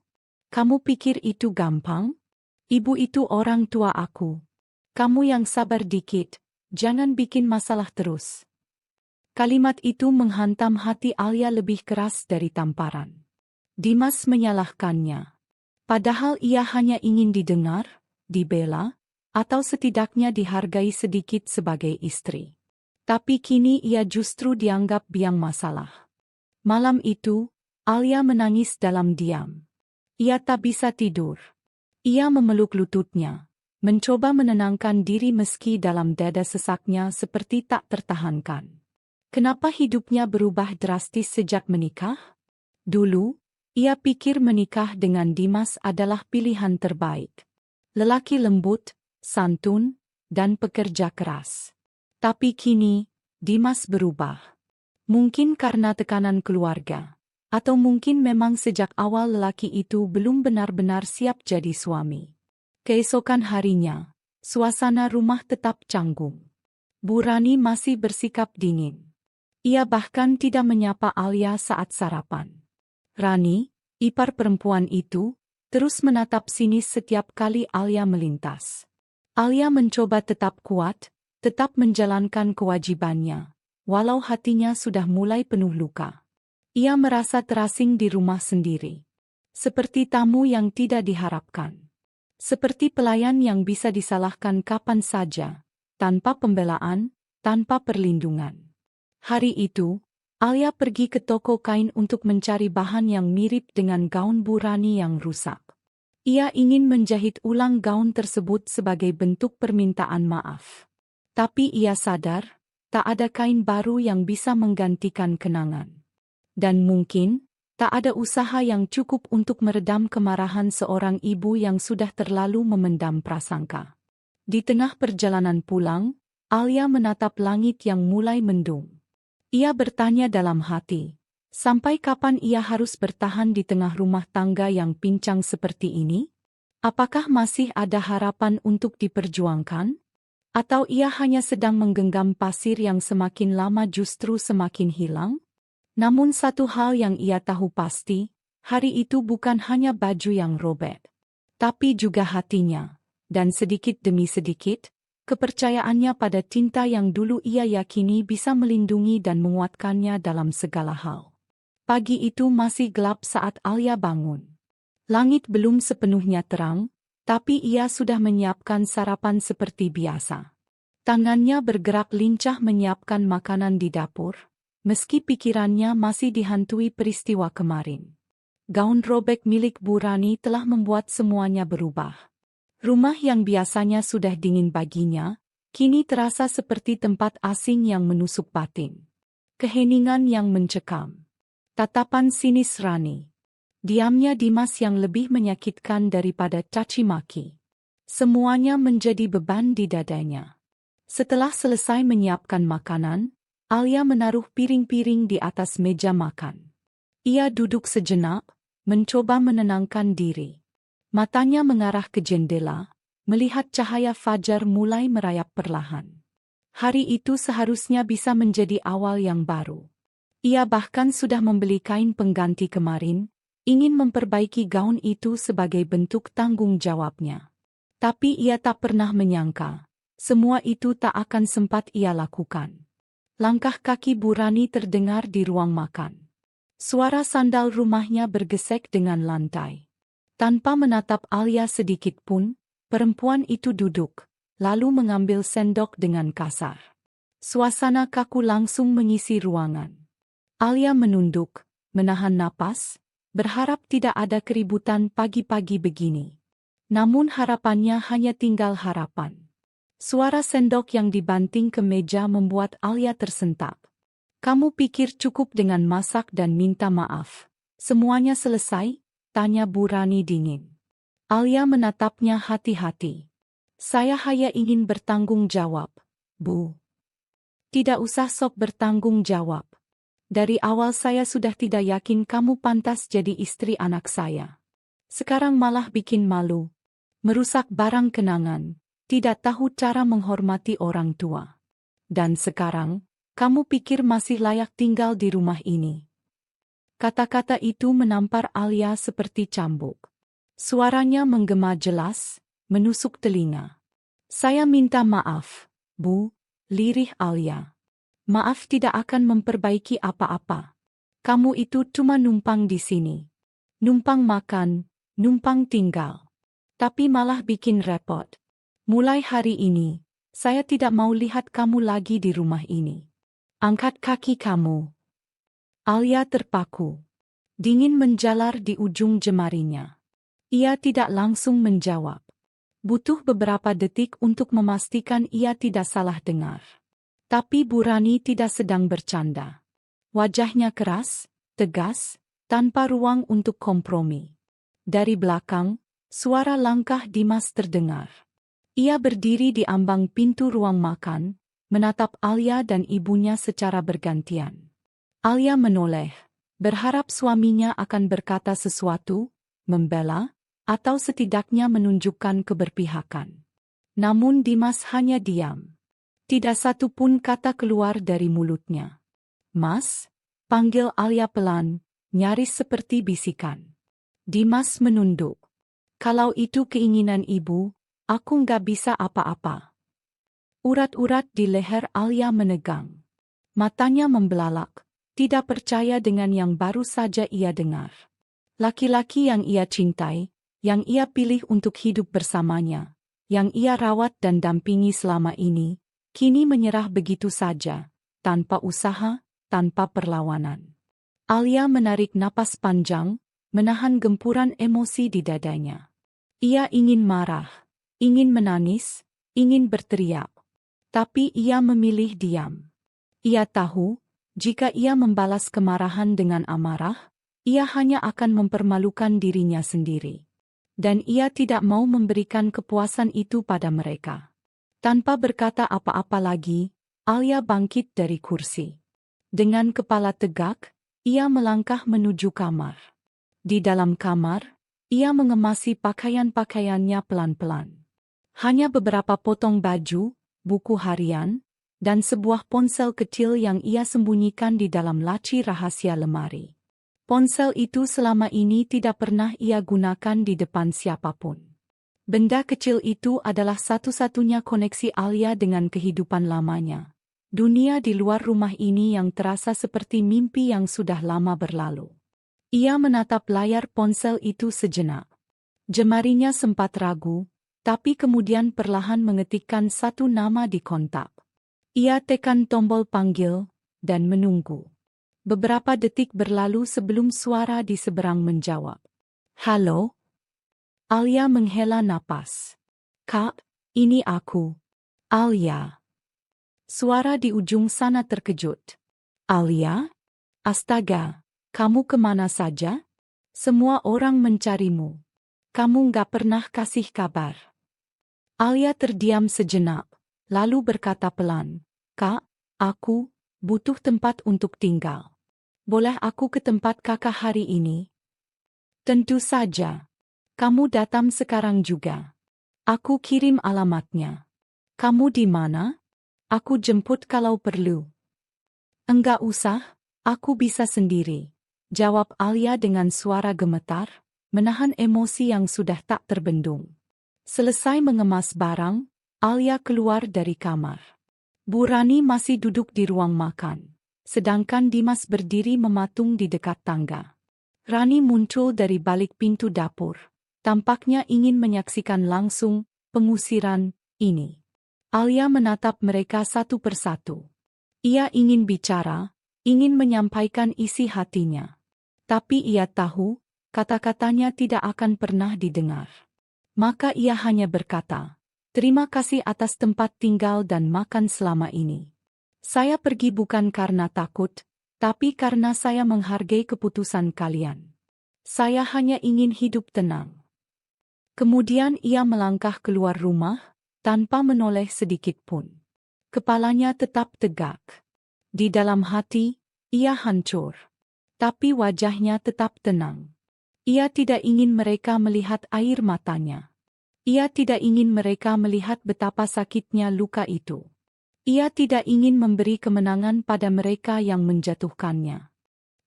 Kamu pikir itu gampang? Ibu itu orang tua aku. Kamu yang sabar dikit, jangan bikin masalah terus. Kalimat itu menghantam hati Alia lebih keras dari tamparan. Dimas menyalahkannya. Padahal ia hanya ingin didengar, dibela, atau setidaknya dihargai sedikit sebagai istri. Tapi kini ia justru dianggap biang masalah. Malam itu, Alia menangis dalam diam. Ia tak bisa tidur. Ia memeluk lututnya, mencoba menenangkan diri meski dalam dada sesaknya seperti tak tertahankan. Kenapa hidupnya berubah drastis sejak menikah? Dulu, ia pikir menikah dengan Dimas adalah pilihan terbaik. Lelaki lembut, santun, dan pekerja keras. Tapi kini, Dimas berubah. Mungkin karena tekanan keluarga. Atau mungkin memang sejak awal lelaki itu belum benar-benar siap jadi suami. Keesokan harinya, suasana rumah tetap canggung. Bu Rani masih bersikap dingin. Ia bahkan tidak menyapa Alia saat sarapan. Rani, ipar perempuan itu, terus menatap sinis setiap kali Alia melintas. Alia mencoba tetap kuat, tetap menjalankan kewajibannya, walau hatinya sudah mulai penuh luka. Ia merasa terasing di rumah sendiri. Seperti tamu yang tidak diharapkan. Seperti pelayan yang bisa disalahkan kapan saja, tanpa pembelaan, tanpa perlindungan. Hari itu, Alia pergi ke toko kain untuk mencari bahan yang mirip dengan gaun Bu Rani yang rusak. Ia ingin menjahit ulang gaun tersebut sebagai bentuk permintaan maaf. Tapi ia sadar, tak ada kain baru yang bisa menggantikan kenangan. Dan mungkin, Tak ada usaha yang cukup untuk meredam kemarahan seorang ibu yang sudah terlalu memendam prasangka. Di tengah perjalanan pulang, Alia menatap langit yang mulai mendung. Ia bertanya dalam hati, sampai kapan ia harus bertahan di tengah rumah tangga yang pincang seperti ini? Apakah masih ada harapan untuk diperjuangkan? Atau ia hanya sedang menggenggam pasir yang semakin lama justru semakin hilang? Namun satu hal yang ia tahu pasti, hari itu bukan hanya baju yang robek, tapi juga hatinya. Dan sedikit demi sedikit, kepercayaannya pada cinta yang dulu ia yakini bisa melindungi dan menguatkannya dalam segala hal. Pagi itu masih gelap saat Alia bangun. Langit belum sepenuhnya terang, tapi ia sudah menyiapkan sarapan seperti biasa. Tangannya bergerak lincah menyiapkan makanan di dapur, meski pikirannya masih dihantui peristiwa kemarin. Gaun robek milik Bu Rani telah membuat semuanya berubah. Rumah yang biasanya sudah dingin baginya, kini terasa seperti tempat asing yang menusuk batin. Keheningan yang mencekam. Tatapan sinis Rani. Diamnya Dimas yang lebih menyakitkan daripada caci maki. Semuanya menjadi beban di dadanya. Setelah selesai menyiapkan makanan, Alia menaruh piring-piring di atas meja makan. Ia duduk sejenak, mencoba menenangkan diri. Matanya mengarah ke jendela, melihat cahaya fajar mulai merayap perlahan. Hari itu seharusnya bisa menjadi awal yang baru. Ia bahkan sudah membeli kain pengganti kemarin, ingin memperbaiki gaun itu sebagai bentuk tanggung jawabnya. Tapi ia tak pernah menyangka, semua itu tak akan sempat ia lakukan. Langkah kaki Bu Rani terdengar di ruang makan. Suara sandal rumahnya bergesek dengan lantai. Tanpa menatap Alia sedikit pun, perempuan itu duduk, lalu mengambil sendok dengan kasar. Suasana kaku langsung mengisi ruangan. Alia menunduk, menahan napas, berharap tidak ada keributan pagi-pagi begini. Namun harapannya hanya tinggal harapan. Suara sendok yang dibanting ke meja membuat Alia tersentak. "Kamu pikir cukup dengan masak dan minta maaf? Semuanya selesai?" tanya Bu Rani dingin. Alia menatapnya hati-hati. "Saya hanya ingin bertanggung jawab, Bu." "Tidak usah sok bertanggung jawab. Dari awal saya sudah tidak yakin kamu pantas jadi istri anak saya. Sekarang malah bikin malu. Merusak barang kenangan. Tidak tahu cara menghormati orang tua. Dan sekarang, kamu pikir masih layak tinggal di rumah ini?" Kata-kata itu menampar Alia seperti cambuk. Suaranya menggema jelas, menusuk telinga. "Saya minta maaf, Bu," lirih Alia. "Maaf tidak akan memperbaiki apa-apa. Kamu itu cuma numpang di sini. Numpang makan, numpang tinggal. Tapi malah bikin repot. Mulai hari ini, saya tidak mau lihat kamu lagi di rumah ini. Angkat kaki kamu." Alia terpaku. Dingin menjalar di ujung jemarinya. Ia tidak langsung menjawab. Butuh beberapa detik untuk memastikan ia tidak salah dengar. Tapi Bu Rani tidak sedang bercanda. Wajahnya keras, tegas, tanpa ruang untuk kompromi. Dari belakang, suara langkah Dimas terdengar. Ia berdiri di ambang pintu ruang makan, menatap Alia dan ibunya secara bergantian. Alia menoleh, berharap suaminya akan berkata sesuatu, membela, atau setidaknya menunjukkan keberpihakan. Namun Dimas hanya diam. Tidak satu pun kata keluar dari mulutnya. "Mas," panggil Alia pelan, nyaris seperti bisikan. Dimas menunduk. "Kalau itu keinginan ibu, aku nggak bisa apa-apa." Urat-urat di leher Alia menegang. Matanya membelalak, tidak percaya dengan yang baru saja ia dengar. Laki-laki yang ia cintai, yang ia pilih untuk hidup bersamanya, yang ia rawat dan dampingi selama ini, kini menyerah begitu saja, tanpa usaha, tanpa perlawanan. Alia menarik napas panjang, menahan gempuran emosi di dadanya. Ia ingin marah, ingin menangis, ingin berteriak. Tapi ia memilih diam. Ia tahu, jika ia membalas kemarahan dengan amarah, ia hanya akan mempermalukan dirinya sendiri. Dan ia tidak mau memberikan kepuasan itu pada mereka. Tanpa berkata apa-apa lagi, Alia bangkit dari kursi. Dengan kepala tegak, ia melangkah menuju kamar. Di dalam kamar, ia mengemasi pakaian-pakaiannya pelan-pelan. Hanya beberapa potong baju, buku harian, dan sebuah ponsel kecil yang ia sembunyikan di dalam laci rahasia lemari. Ponsel itu selama ini tidak pernah ia gunakan di depan siapapun. Benda kecil itu adalah satu-satunya koneksi Alia dengan kehidupan lamanya. Dunia di luar rumah ini yang terasa seperti mimpi yang sudah lama berlalu. Ia menatap layar ponsel itu sejenak. Jemarinya sempat ragu, tapi kemudian perlahan mengetikkan satu nama di kontak. Ia tekan tombol panggil dan menunggu. Beberapa detik berlalu sebelum suara di seberang menjawab. "Halo?" Alia menghela napas. "Kak, ini aku." "Alia." Suara di ujung sana terkejut. "Alia? Astaga, kamu kemana saja? Semua orang mencarimu. Kamu nggak pernah kasih kabar." Alia terdiam sejenak, lalu berkata pelan, "Kak, aku butuh tempat untuk tinggal. Boleh aku ke tempat kakak hari ini?" "Tentu saja. Kamu datang sekarang juga. Aku kirim alamatnya. Kamu di mana? Aku jemput kalau perlu." "Enggak usah, aku bisa sendiri," jawab Alia dengan suara gemetar, menahan emosi yang sudah tak terbendung. Selesai mengemas barang, Alia keluar dari kamar. Bu Rani masih duduk di ruang makan, sedangkan Dimas berdiri mematung di dekat tangga. Rani muncul dari balik pintu dapur, tampaknya ingin menyaksikan langsung pengusiran ini. Alia menatap mereka satu persatu. Ia ingin bicara, ingin menyampaikan isi hatinya. Tapi ia tahu, kata-katanya tidak akan pernah didengar. Maka ia hanya berkata, "Terima kasih atas tempat tinggal dan makan selama ini. Saya pergi bukan karena takut, tapi karena saya menghargai keputusan kalian. Saya hanya ingin hidup tenang." Kemudian ia melangkah keluar rumah, tanpa menoleh sedikit pun. Kepalanya tetap tegak. Di dalam hati, ia hancur. Tapi wajahnya tetap tenang. Ia tidak ingin mereka melihat air matanya. Ia tidak ingin mereka melihat betapa sakitnya luka itu. Ia tidak ingin memberi kemenangan pada mereka yang menjatuhkannya.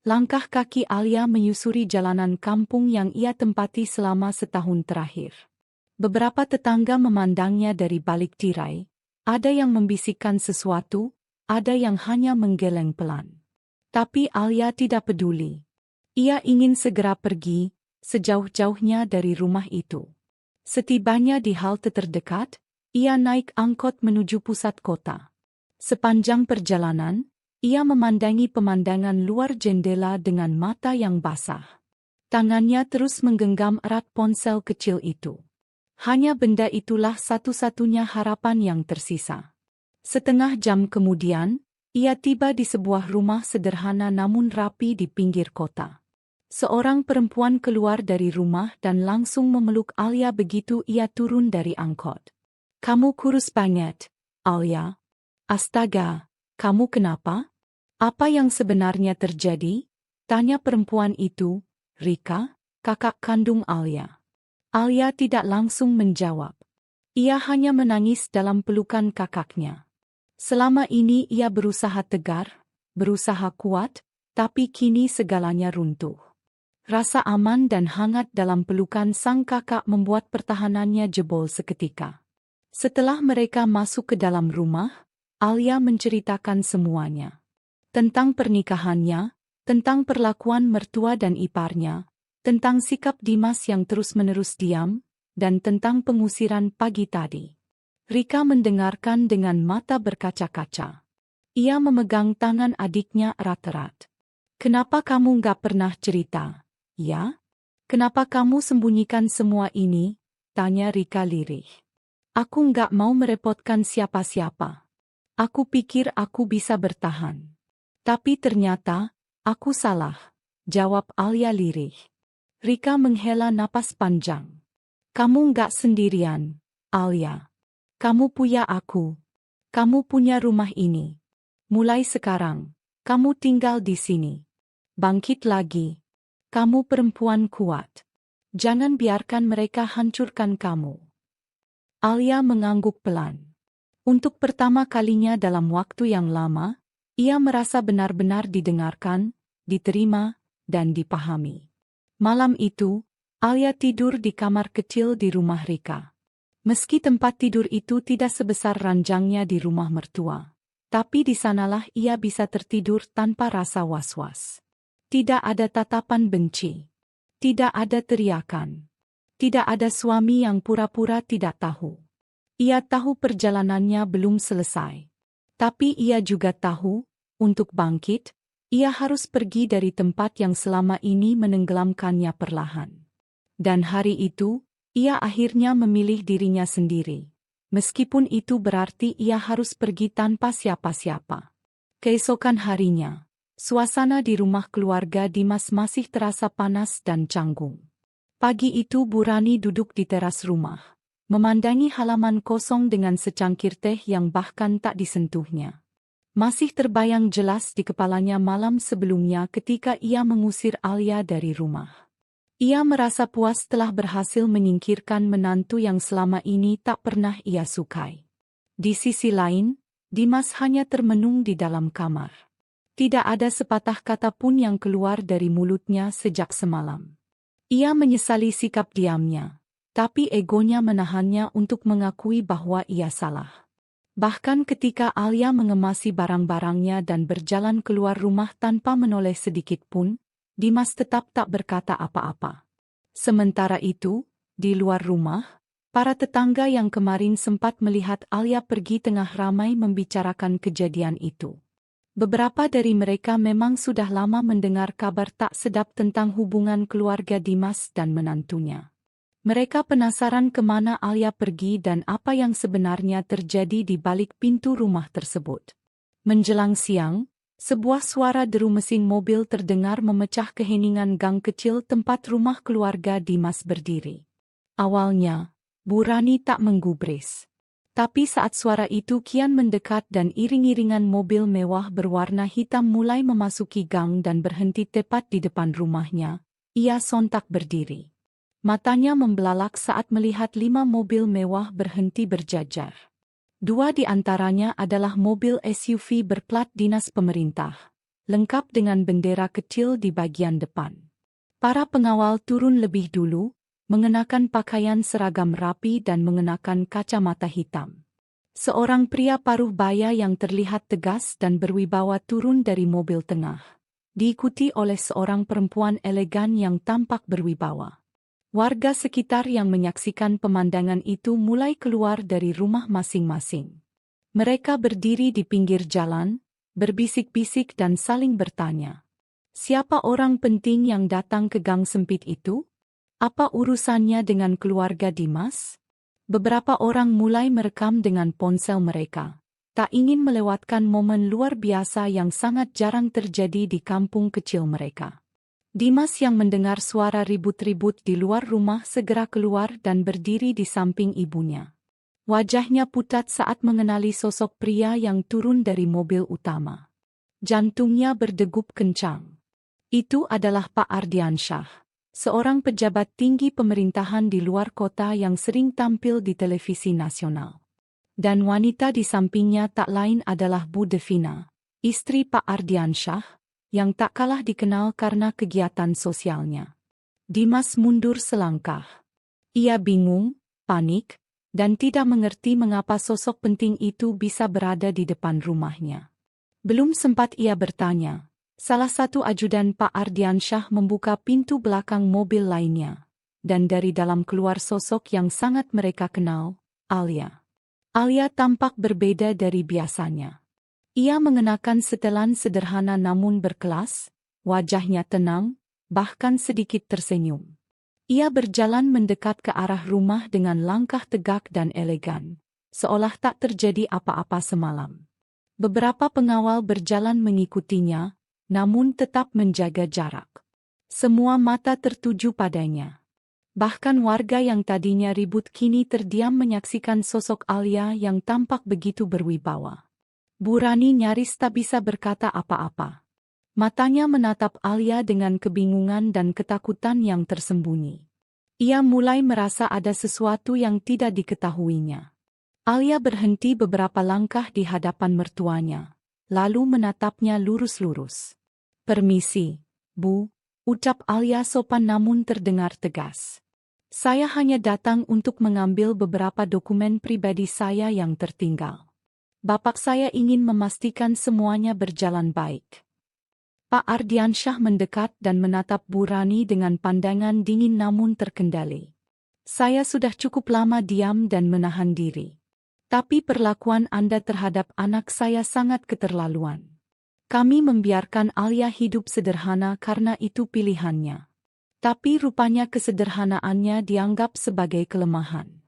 Langkah kaki Alia menyusuri jalanan kampung yang ia tempati selama setahun terakhir. Beberapa tetangga memandangnya dari balik tirai. Ada yang membisikkan sesuatu, ada yang hanya menggeleng pelan. Tapi Alia tidak peduli. Ia ingin segera pergi, sejauh-jauhnya dari rumah itu. Setibanya di halte terdekat, ia naik angkot menuju pusat kota. Sepanjang perjalanan, ia memandangi pemandangan luar jendela dengan mata yang basah. Tangannya terus menggenggam erat ponsel kecil itu. Hanya benda itulah satu-satunya harapan yang tersisa. Setengah jam kemudian, ia tiba di sebuah rumah sederhana namun rapi di pinggir kota. Seorang perempuan keluar dari rumah dan langsung memeluk Alia begitu ia turun dari angkot. "Kamu kurus banget, Alia." "Astaga, kamu kenapa? Apa yang sebenarnya terjadi?" tanya perempuan itu, Rika, kakak kandung Alia. Alia tidak langsung menjawab. Ia hanya menangis dalam pelukan kakaknya. Selama ini ia berusaha tegar, berusaha kuat, tapi kini segalanya runtuh. Rasa aman dan hangat dalam pelukan sang kakak membuat pertahanannya jebol seketika. Setelah mereka masuk ke dalam rumah, Alia menceritakan semuanya. Tentang pernikahannya, tentang perlakuan mertua dan iparnya, tentang sikap Dimas yang terus-menerus diam, dan tentang pengusiran pagi tadi. Rika mendengarkan dengan mata berkaca-kaca. Ia memegang tangan adiknya erat-erat. "Kenapa kamu nggak pernah cerita, ya? Kenapa kamu sembunyikan semua ini?" tanya Rika lirih. "Aku nggak mau merepotkan siapa-siapa. Aku pikir aku bisa bertahan. Tapi ternyata, aku salah," jawab Alia lirih. Rika menghela napas panjang. Kamu nggak sendirian, Alia. Kamu punya aku. Kamu punya rumah ini. Mulai sekarang, kamu tinggal di sini. Bangkit lagi. Kamu perempuan kuat. Jangan biarkan mereka hancurkan kamu. Alia mengangguk pelan. Untuk pertama kalinya dalam waktu yang lama, ia merasa benar-benar didengarkan, diterima, dan dipahami. Malam itu, Alia tidur di kamar kecil di rumah Rika. Meski tempat tidur itu tidak sebesar ranjangnya di rumah mertua, tapi di sanalah ia bisa tertidur tanpa rasa was-was. Tidak ada tatapan benci. Tidak ada teriakan. Tidak ada suami yang pura-pura tidak tahu. Ia tahu perjalanannya belum selesai. Tapi ia juga tahu, untuk bangkit, ia harus pergi dari tempat yang selama ini menenggelamkannya perlahan. Dan hari itu, ia akhirnya memilih dirinya sendiri. Meskipun itu berarti ia harus pergi tanpa siapa-siapa. Keesokan harinya, suasana di rumah keluarga Dimas masih terasa panas dan canggung. Pagi itu Bu Rani duduk di teras rumah, memandangi halaman kosong dengan secangkir teh yang bahkan tak disentuhnya. Masih terbayang jelas di kepalanya malam sebelumnya ketika ia mengusir Alia dari rumah. Ia merasa puas telah berhasil menyingkirkan menantu yang selama ini tak pernah ia sukai. Di sisi lain, Dimas hanya termenung di dalam kamar. Tidak ada sepatah kata pun yang keluar dari mulutnya sejak semalam. Ia menyesali sikap diamnya, tapi egonya menahannya untuk mengakui bahwa ia salah. Bahkan ketika Alia mengemasi barang-barangnya dan berjalan keluar rumah tanpa menoleh sedikit pun, Dimas tetap tak berkata apa-apa. Sementara itu, di luar rumah, para tetangga yang kemarin sempat melihat Alia pergi tengah ramai membicarakan kejadian itu. Beberapa dari mereka memang sudah lama mendengar kabar tak sedap tentang hubungan keluarga Dimas dan menantunya. Mereka penasaran kemana Alia pergi dan apa yang sebenarnya terjadi di balik pintu rumah tersebut. Menjelang siang, sebuah suara deru mesin mobil terdengar memecah keheningan gang kecil tempat rumah keluarga Dimas berdiri. Awalnya, Bu Rani tak menggubris. Tapi saat suara itu kian mendekat dan iring-iringan mobil mewah berwarna hitam mulai memasuki gang dan berhenti tepat di depan rumahnya, ia sontak berdiri. Matanya membelalak saat melihat 5 mobil mewah berhenti berjajar. 2 di antaranya adalah mobil SUV berplat dinas pemerintah, lengkap dengan bendera kecil di bagian depan. Para pengawal turun lebih dulu, mengenakan pakaian seragam rapi dan mengenakan kacamata hitam. Seorang pria paruh baya yang terlihat tegas dan berwibawa turun dari mobil tengah, diikuti oleh seorang perempuan elegan yang tampak berwibawa. Warga sekitar yang menyaksikan pemandangan itu mulai keluar dari rumah masing-masing. Mereka berdiri di pinggir jalan, berbisik-bisik dan saling bertanya. Siapa orang penting yang datang ke gang sempit itu? Apa urusannya dengan keluarga Dimas? Beberapa orang mulai merekam dengan ponsel mereka, tak ingin melewatkan momen luar biasa yang sangat jarang terjadi di kampung kecil mereka. Dimas yang mendengar suara ribut-ribut di luar rumah segera keluar dan berdiri di samping ibunya. Wajahnya pucat saat mengenali sosok pria yang turun dari mobil utama. Jantungnya berdegup kencang. Itu adalah Pak Ardiansyah, seorang pejabat tinggi pemerintahan di luar kota yang sering tampil di televisi nasional. Dan wanita di sampingnya tak lain adalah Bu Devina, istri Pak Ardiansyah, yang tak kalah dikenal karena kegiatan sosialnya. Dimas mundur selangkah. Ia bingung, panik, dan tidak mengerti mengapa sosok penting itu bisa berada di depan rumahnya. Belum sempat ia bertanya, salah satu ajudan Pak Ardiansyah membuka pintu belakang mobil lainnya, dan dari dalam keluar sosok yang sangat mereka kenal, Alia. Alia tampak berbeda dari biasanya. Ia mengenakan setelan sederhana namun berkelas, wajahnya tenang, bahkan sedikit tersenyum. Ia berjalan mendekat ke arah rumah dengan langkah tegak dan elegan, seolah tak terjadi apa-apa semalam. Beberapa pengawal berjalan mengikutinya, namun tetap menjaga jarak. Semua mata tertuju padanya. Bahkan warga yang tadinya ribut kini terdiam menyaksikan sosok Alia yang tampak begitu berwibawa. Bu Rani nyaris tak bisa berkata apa-apa. Matanya menatap Alia dengan kebingungan dan ketakutan yang tersembunyi. Ia mulai merasa ada sesuatu yang tidak diketahuinya. Alia berhenti beberapa langkah di hadapan mertuanya, lalu menatapnya lurus-lurus. "Permisi, Bu," ucap Alia sopan namun terdengar tegas. "Saya hanya datang untuk mengambil beberapa dokumen pribadi saya yang tertinggal. Bapak saya ingin memastikan semuanya berjalan baik." Pak Ardiansyah mendekat dan menatap Bu Rani dengan pandangan dingin namun terkendali. "Saya sudah cukup lama diam dan menahan diri. Tapi perlakuan Anda terhadap anak saya sangat keterlaluan. Kami membiarkan Alia hidup sederhana karena itu pilihannya. Tapi rupanya kesederhanaannya dianggap sebagai kelemahan."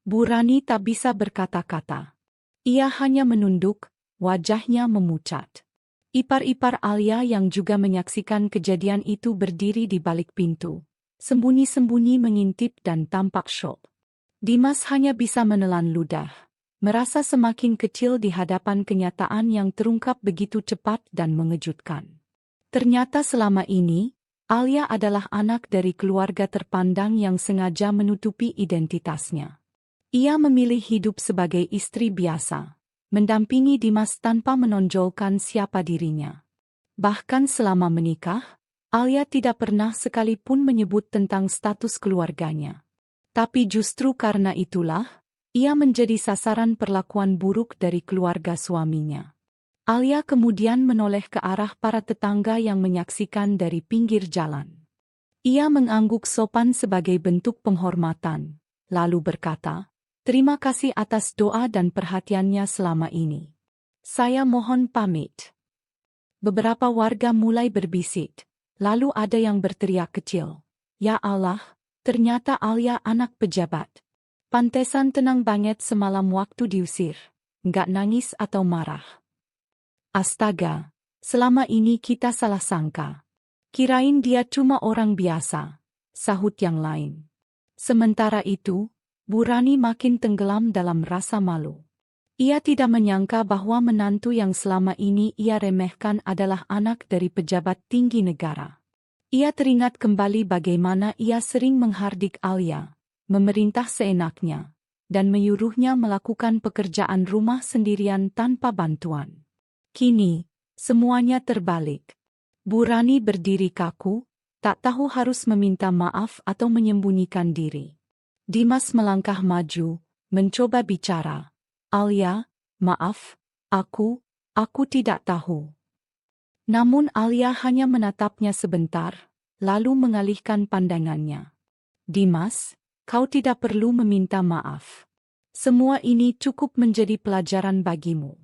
Bu Rani tak bisa berkata-kata. Ia hanya menunduk, wajahnya memucat. Ipar-ipar Alia yang juga menyaksikan kejadian itu berdiri di balik pintu, sembunyi-sembunyi mengintip dan tampak syok. Dimas hanya bisa menelan ludah, merasa semakin kecil di hadapan kenyataan yang terungkap begitu cepat dan mengejutkan. Ternyata selama ini, Alia adalah anak dari keluarga terpandang yang sengaja menutupi identitasnya. Ia memilih hidup sebagai istri biasa, mendampingi Dimas tanpa menonjolkan siapa dirinya. Bahkan selama menikah, Alia tidak pernah sekalipun menyebut tentang status keluarganya. Tapi justru karena itulah, ia menjadi sasaran perlakuan buruk dari keluarga suaminya. Alia kemudian menoleh ke arah para tetangga yang menyaksikan dari pinggir jalan. Ia mengangguk sopan sebagai bentuk penghormatan, lalu berkata, "Terima kasih atas doa dan perhatiannya selama ini. Saya mohon pamit." Beberapa warga mulai berbisik, lalu ada yang berteriak kecil, "Ya Allah! Ternyata Alia anak pejabat. Pantesan tenang banget semalam waktu diusir. Nggak nangis atau marah. Astaga, selama ini kita salah sangka. Kirain dia cuma orang biasa," sahut yang lain. Sementara itu, Bu Rani makin tenggelam dalam rasa malu. Ia tidak menyangka bahwa menantu yang selama ini ia remehkan adalah anak dari pejabat tinggi negara. Ia teringat kembali bagaimana ia sering menghardik Alia, memerintah seenaknya, dan menyuruhnya melakukan pekerjaan rumah sendirian tanpa bantuan. Kini, semuanya terbalik. Bu Rani berdiri kaku, tak tahu harus meminta maaf atau menyembunyikan diri. Dimas melangkah maju, mencoba bicara. "Alia, maaf, aku tidak tahu." Namun Alia hanya menatapnya sebentar, lalu mengalihkan pandangannya. "Dimas, kau tidak perlu meminta maaf. Semua ini cukup menjadi pelajaran bagimu.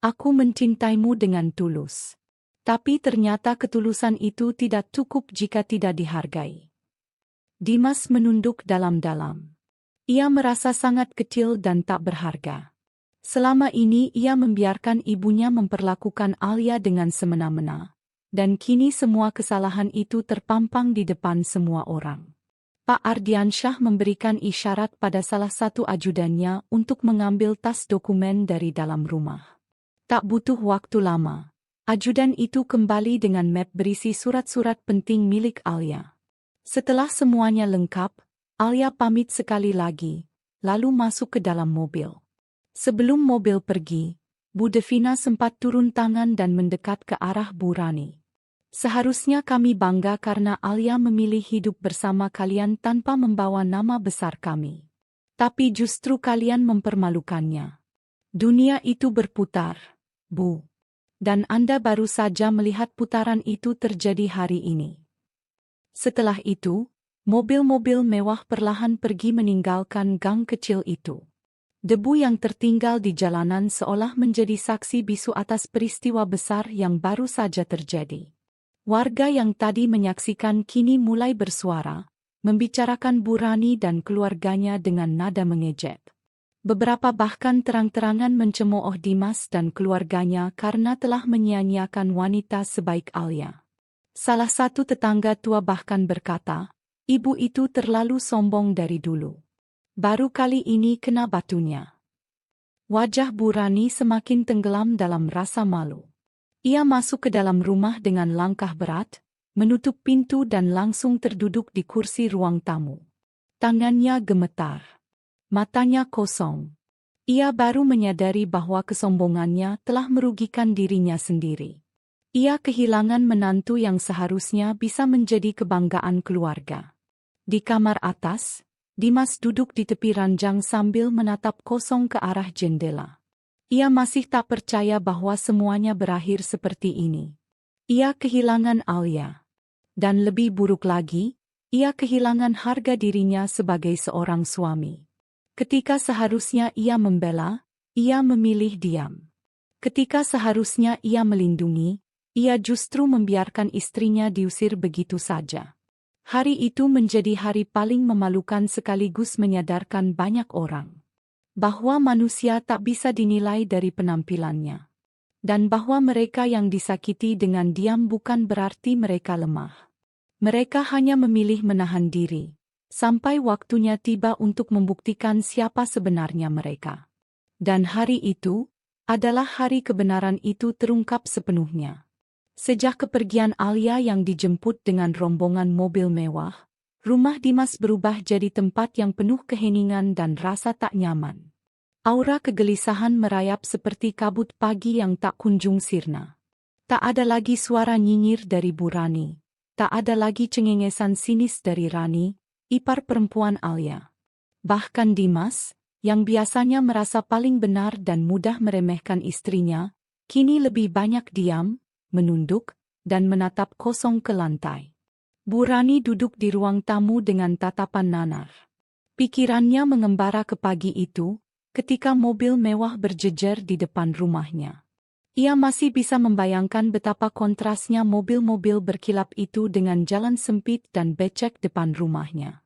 Aku mencintaimu dengan tulus. Tapi ternyata ketulusan itu tidak cukup jika tidak dihargai." Dimas menunduk dalam-dalam. Ia merasa sangat kecil dan tak berharga. Selama ini ia membiarkan ibunya memperlakukan Alia dengan semena-mena, dan kini semua kesalahan itu terpampang di depan semua orang. Pak Ardiansyah memberikan isyarat pada salah satu ajudannya untuk mengambil tas dokumen dari dalam rumah. Tak butuh waktu lama, ajudan itu kembali dengan map berisi surat-surat penting milik Alia. Setelah semuanya lengkap, Alia pamit sekali lagi, lalu masuk ke dalam mobil. Sebelum mobil pergi, Bu Devina sempat turun tangan dan mendekat ke arah Bu Rani. "Seharusnya kami bangga karena Alia memilih hidup bersama kalian tanpa membawa nama besar kami. Tapi justru kalian mempermalukannya. Dunia itu berputar, Bu. Dan Anda baru saja melihat putaran itu terjadi hari ini." Setelah itu, mobil-mobil mewah perlahan pergi meninggalkan gang kecil itu. Debu yang tertinggal di jalanan seolah menjadi saksi bisu atas peristiwa besar yang baru saja terjadi. Warga yang tadi menyaksikan kini mulai bersuara, membicarakan Bu Rani dan keluarganya dengan nada mengejek. Beberapa bahkan terang-terangan mencemooh Dimas dan keluarganya karena telah menyia-nyiakan wanita sebaik Alia. Salah satu tetangga tua bahkan berkata, ibu itu terlalu sombong dari dulu. Baru kali ini kena batunya. Wajah Bu Rani semakin tenggelam dalam rasa malu. Ia masuk ke dalam rumah dengan langkah berat, menutup pintu dan langsung terduduk di kursi ruang tamu. Tangannya gemetar. Matanya kosong. Ia baru menyadari bahwa kesombongannya telah merugikan dirinya sendiri. Ia kehilangan menantu yang seharusnya bisa menjadi kebanggaan keluarga. Di kamar atas, Dimas duduk di tepi ranjang sambil menatap kosong ke arah jendela. Ia masih tak percaya bahwa semuanya berakhir seperti ini. Ia kehilangan Alia. Dan lebih buruk lagi, ia kehilangan harga dirinya sebagai seorang suami. Ketika seharusnya ia membela, ia memilih diam. Ketika seharusnya ia melindungi, ia justru membiarkan istrinya diusir begitu saja. Hari itu menjadi hari paling memalukan sekaligus menyadarkan banyak orang bahwa manusia tak bisa dinilai dari penampilannya. Dan bahwa mereka yang disakiti dengan diam bukan berarti mereka lemah. Mereka hanya memilih menahan diri, sampai waktunya tiba untuk membuktikan siapa sebenarnya mereka. Dan hari itu adalah hari kebenaran itu terungkap sepenuhnya. Sejak kepergian Alia yang dijemput dengan rombongan mobil mewah, rumah Dimas berubah jadi tempat yang penuh keheningan dan rasa tak nyaman. Aura kegelisahan merayap seperti kabut pagi yang tak kunjung sirna. Tak ada lagi suara nyinyir dari Bu Rani. Tak ada lagi cengengesan sinis dari Rani, ipar perempuan Alia. Bahkan Dimas, yang biasanya merasa paling benar dan mudah meremehkan istrinya, kini lebih banyak diam, menunduk, dan menatap kosong ke lantai. Bu Rani duduk di ruang tamu dengan tatapan nanar. Pikirannya mengembara ke pagi itu, ketika mobil mewah berjejer di depan rumahnya. Ia masih bisa membayangkan betapa kontrasnya mobil-mobil berkilap itu dengan jalan sempit dan becek depan rumahnya.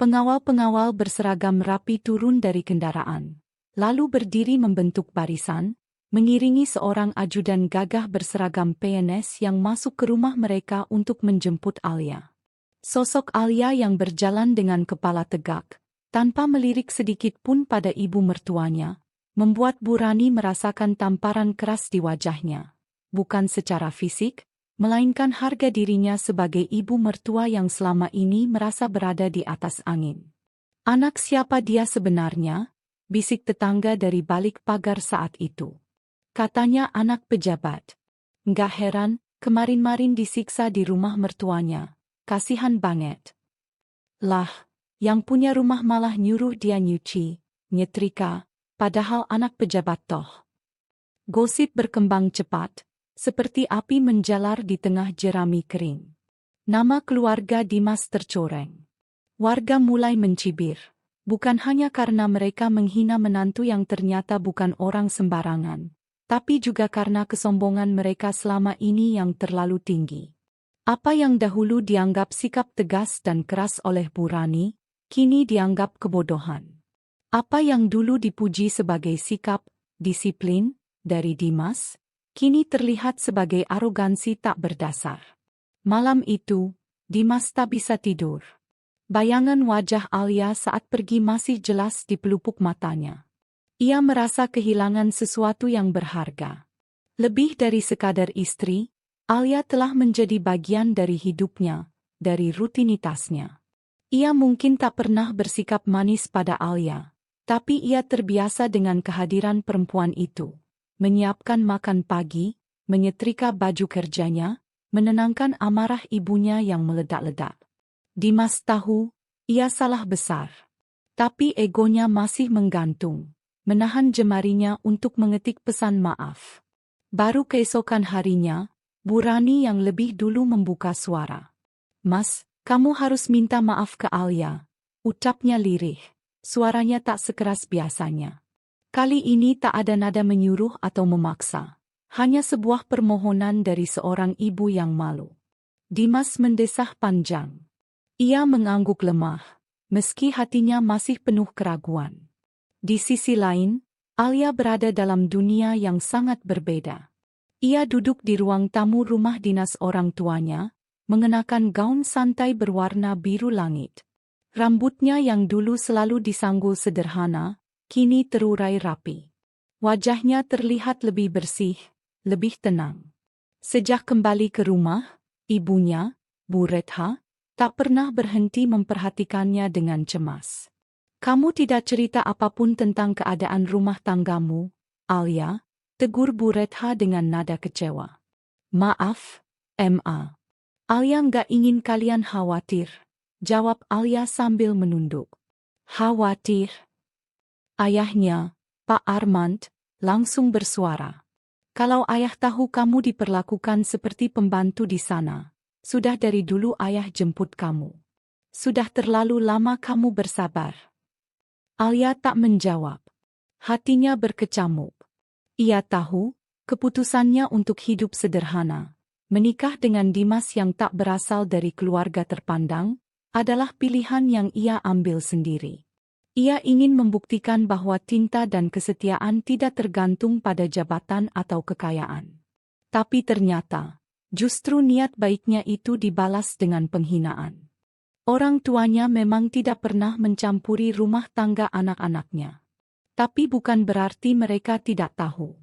Pengawal-pengawal berseragam rapi turun dari kendaraan, lalu berdiri membentuk barisan, mengiringi seorang ajudan gagah berseragam PNS yang masuk ke rumah mereka untuk menjemput Alia. Sosok Alia yang berjalan dengan kepala tegak, tanpa melirik sedikit pun pada ibu mertuanya, membuat Bu Rani merasakan tamparan keras di wajahnya. Bukan secara fisik, melainkan harga dirinya sebagai ibu mertua yang selama ini merasa berada di atas angin. Anak siapa dia sebenarnya? Bisik tetangga dari balik pagar saat itu. Katanya anak pejabat. Nggak heran, kemarin-marin disiksa di rumah mertuanya. Kasihan banget. Lah, yang punya rumah malah nyuruh dia nyuci, nyetrika, padahal anak pejabat toh. Gosip berkembang cepat, seperti api menjalar di tengah jerami kering. Nama keluarga Dimas tercoreng. Warga mulai mencibir, bukan hanya karena mereka menghina menantu yang ternyata bukan orang sembarangan, tapi juga karena kesombongan mereka selama ini yang terlalu tinggi. Apa yang dahulu dianggap sikap tegas dan keras oleh Bu Rani, kini dianggap kebodohan. Apa yang dulu dipuji sebagai sikap, disiplin, dari Dimas, kini terlihat sebagai arogansi tak berdasar. Malam itu, Dimas tak bisa tidur. Bayangan wajah Alia saat pergi masih jelas di pelupuk matanya. Ia merasa kehilangan sesuatu yang berharga. Lebih dari sekadar istri, Alia telah menjadi bagian dari hidupnya, dari rutinitasnya. Ia mungkin tak pernah bersikap manis pada Alia, tapi ia terbiasa dengan kehadiran perempuan itu. Menyiapkan makan pagi, menyetrika baju kerjanya, menenangkan amarah ibunya yang meledak-ledak. Dimas tahu, ia salah besar. Tapi egonya masih menggantung, menahan jemarinya untuk mengetik pesan maaf. Baru keesokan harinya, Bu Rani yang lebih dulu membuka suara. Mas, kamu harus minta maaf ke Alia, ucapnya lirih. Suaranya tak sekeras biasanya. Kali ini tak ada nada menyuruh atau memaksa. Hanya sebuah permohonan dari seorang ibu yang malu. Dimas mendesah panjang. Ia mengangguk lemah, meski hatinya masih penuh keraguan. Di sisi lain, Alia berada dalam dunia yang sangat berbeda. Ia duduk di ruang tamu rumah dinas orang tuanya, mengenakan gaun santai berwarna biru langit. Rambutnya yang dulu selalu disanggul sederhana, kini terurai rapi. Wajahnya terlihat lebih bersih, lebih tenang. Sejak kembali ke rumah, ibunya, Bu Retha, tak pernah berhenti memperhatikannya dengan cemas. "Kamu tidak cerita apapun tentang keadaan rumah tanggamu, Alia?" tegur Bu Retha dengan nada kecewa. "Maaf, Ma. Alia nggak ingin kalian khawatir," jawab Alia sambil menunduk. "Khawatir?" Ayahnya, Pak Armand, langsung bersuara. "Kalau ayah tahu kamu diperlakukan seperti pembantu di sana, sudah dari dulu ayah jemput kamu. Sudah terlalu lama kamu bersabar." Alia tak menjawab. Hatinya berkecamuk. Ia tahu, keputusannya untuk hidup sederhana, menikah dengan Dimas yang tak berasal dari keluarga terpandang, adalah pilihan yang ia ambil sendiri. Ia ingin membuktikan bahwa cinta dan kesetiaan tidak tergantung pada jabatan atau kekayaan. Tapi ternyata, justru niat baiknya itu dibalas dengan penghinaan. Orang tuanya memang tidak pernah mencampuri rumah tangga anak-anaknya. Tapi bukan berarti mereka tidak tahu.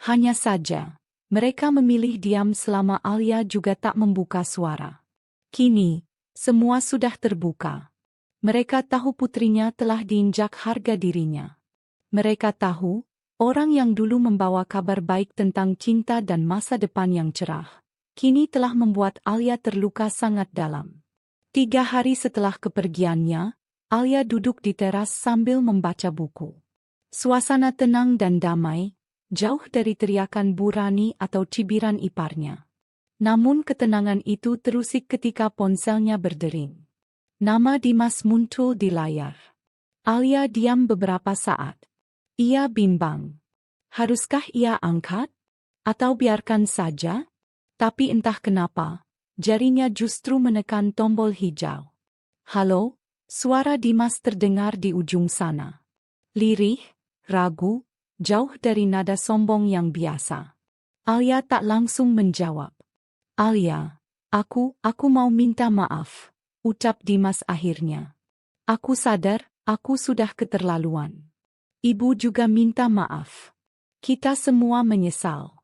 Hanya saja, mereka memilih diam selama Alia juga tak membuka suara. Kini, semua sudah terbuka. Mereka tahu putrinya telah diinjak harga dirinya. Mereka tahu, orang yang dulu membawa kabar baik tentang cinta dan masa depan yang cerah, kini telah membuat Alia terluka sangat dalam. 3 hari setelah kepergiannya, Alia duduk di teras sambil membaca buku. Suasana tenang dan damai, jauh dari teriakan Bu Rani atau cibiran iparnya. Namun ketenangan itu terusik ketika ponselnya berdering. Nama Dimas muncul di layar. Alia diam beberapa saat. Ia bimbang. Haruskah ia angkat? Atau biarkan saja? Tapi entah kenapa, jarinya justru menekan tombol hijau. "Halo," suara Dimas terdengar di ujung sana. Lirih, ragu, jauh dari nada sombong yang biasa. Alia tak langsung menjawab. "Alia, aku mau minta maaf," ucap Dimas akhirnya. "Aku sadar, aku sudah keterlaluan. Ibu juga minta maaf. Kita semua menyesal."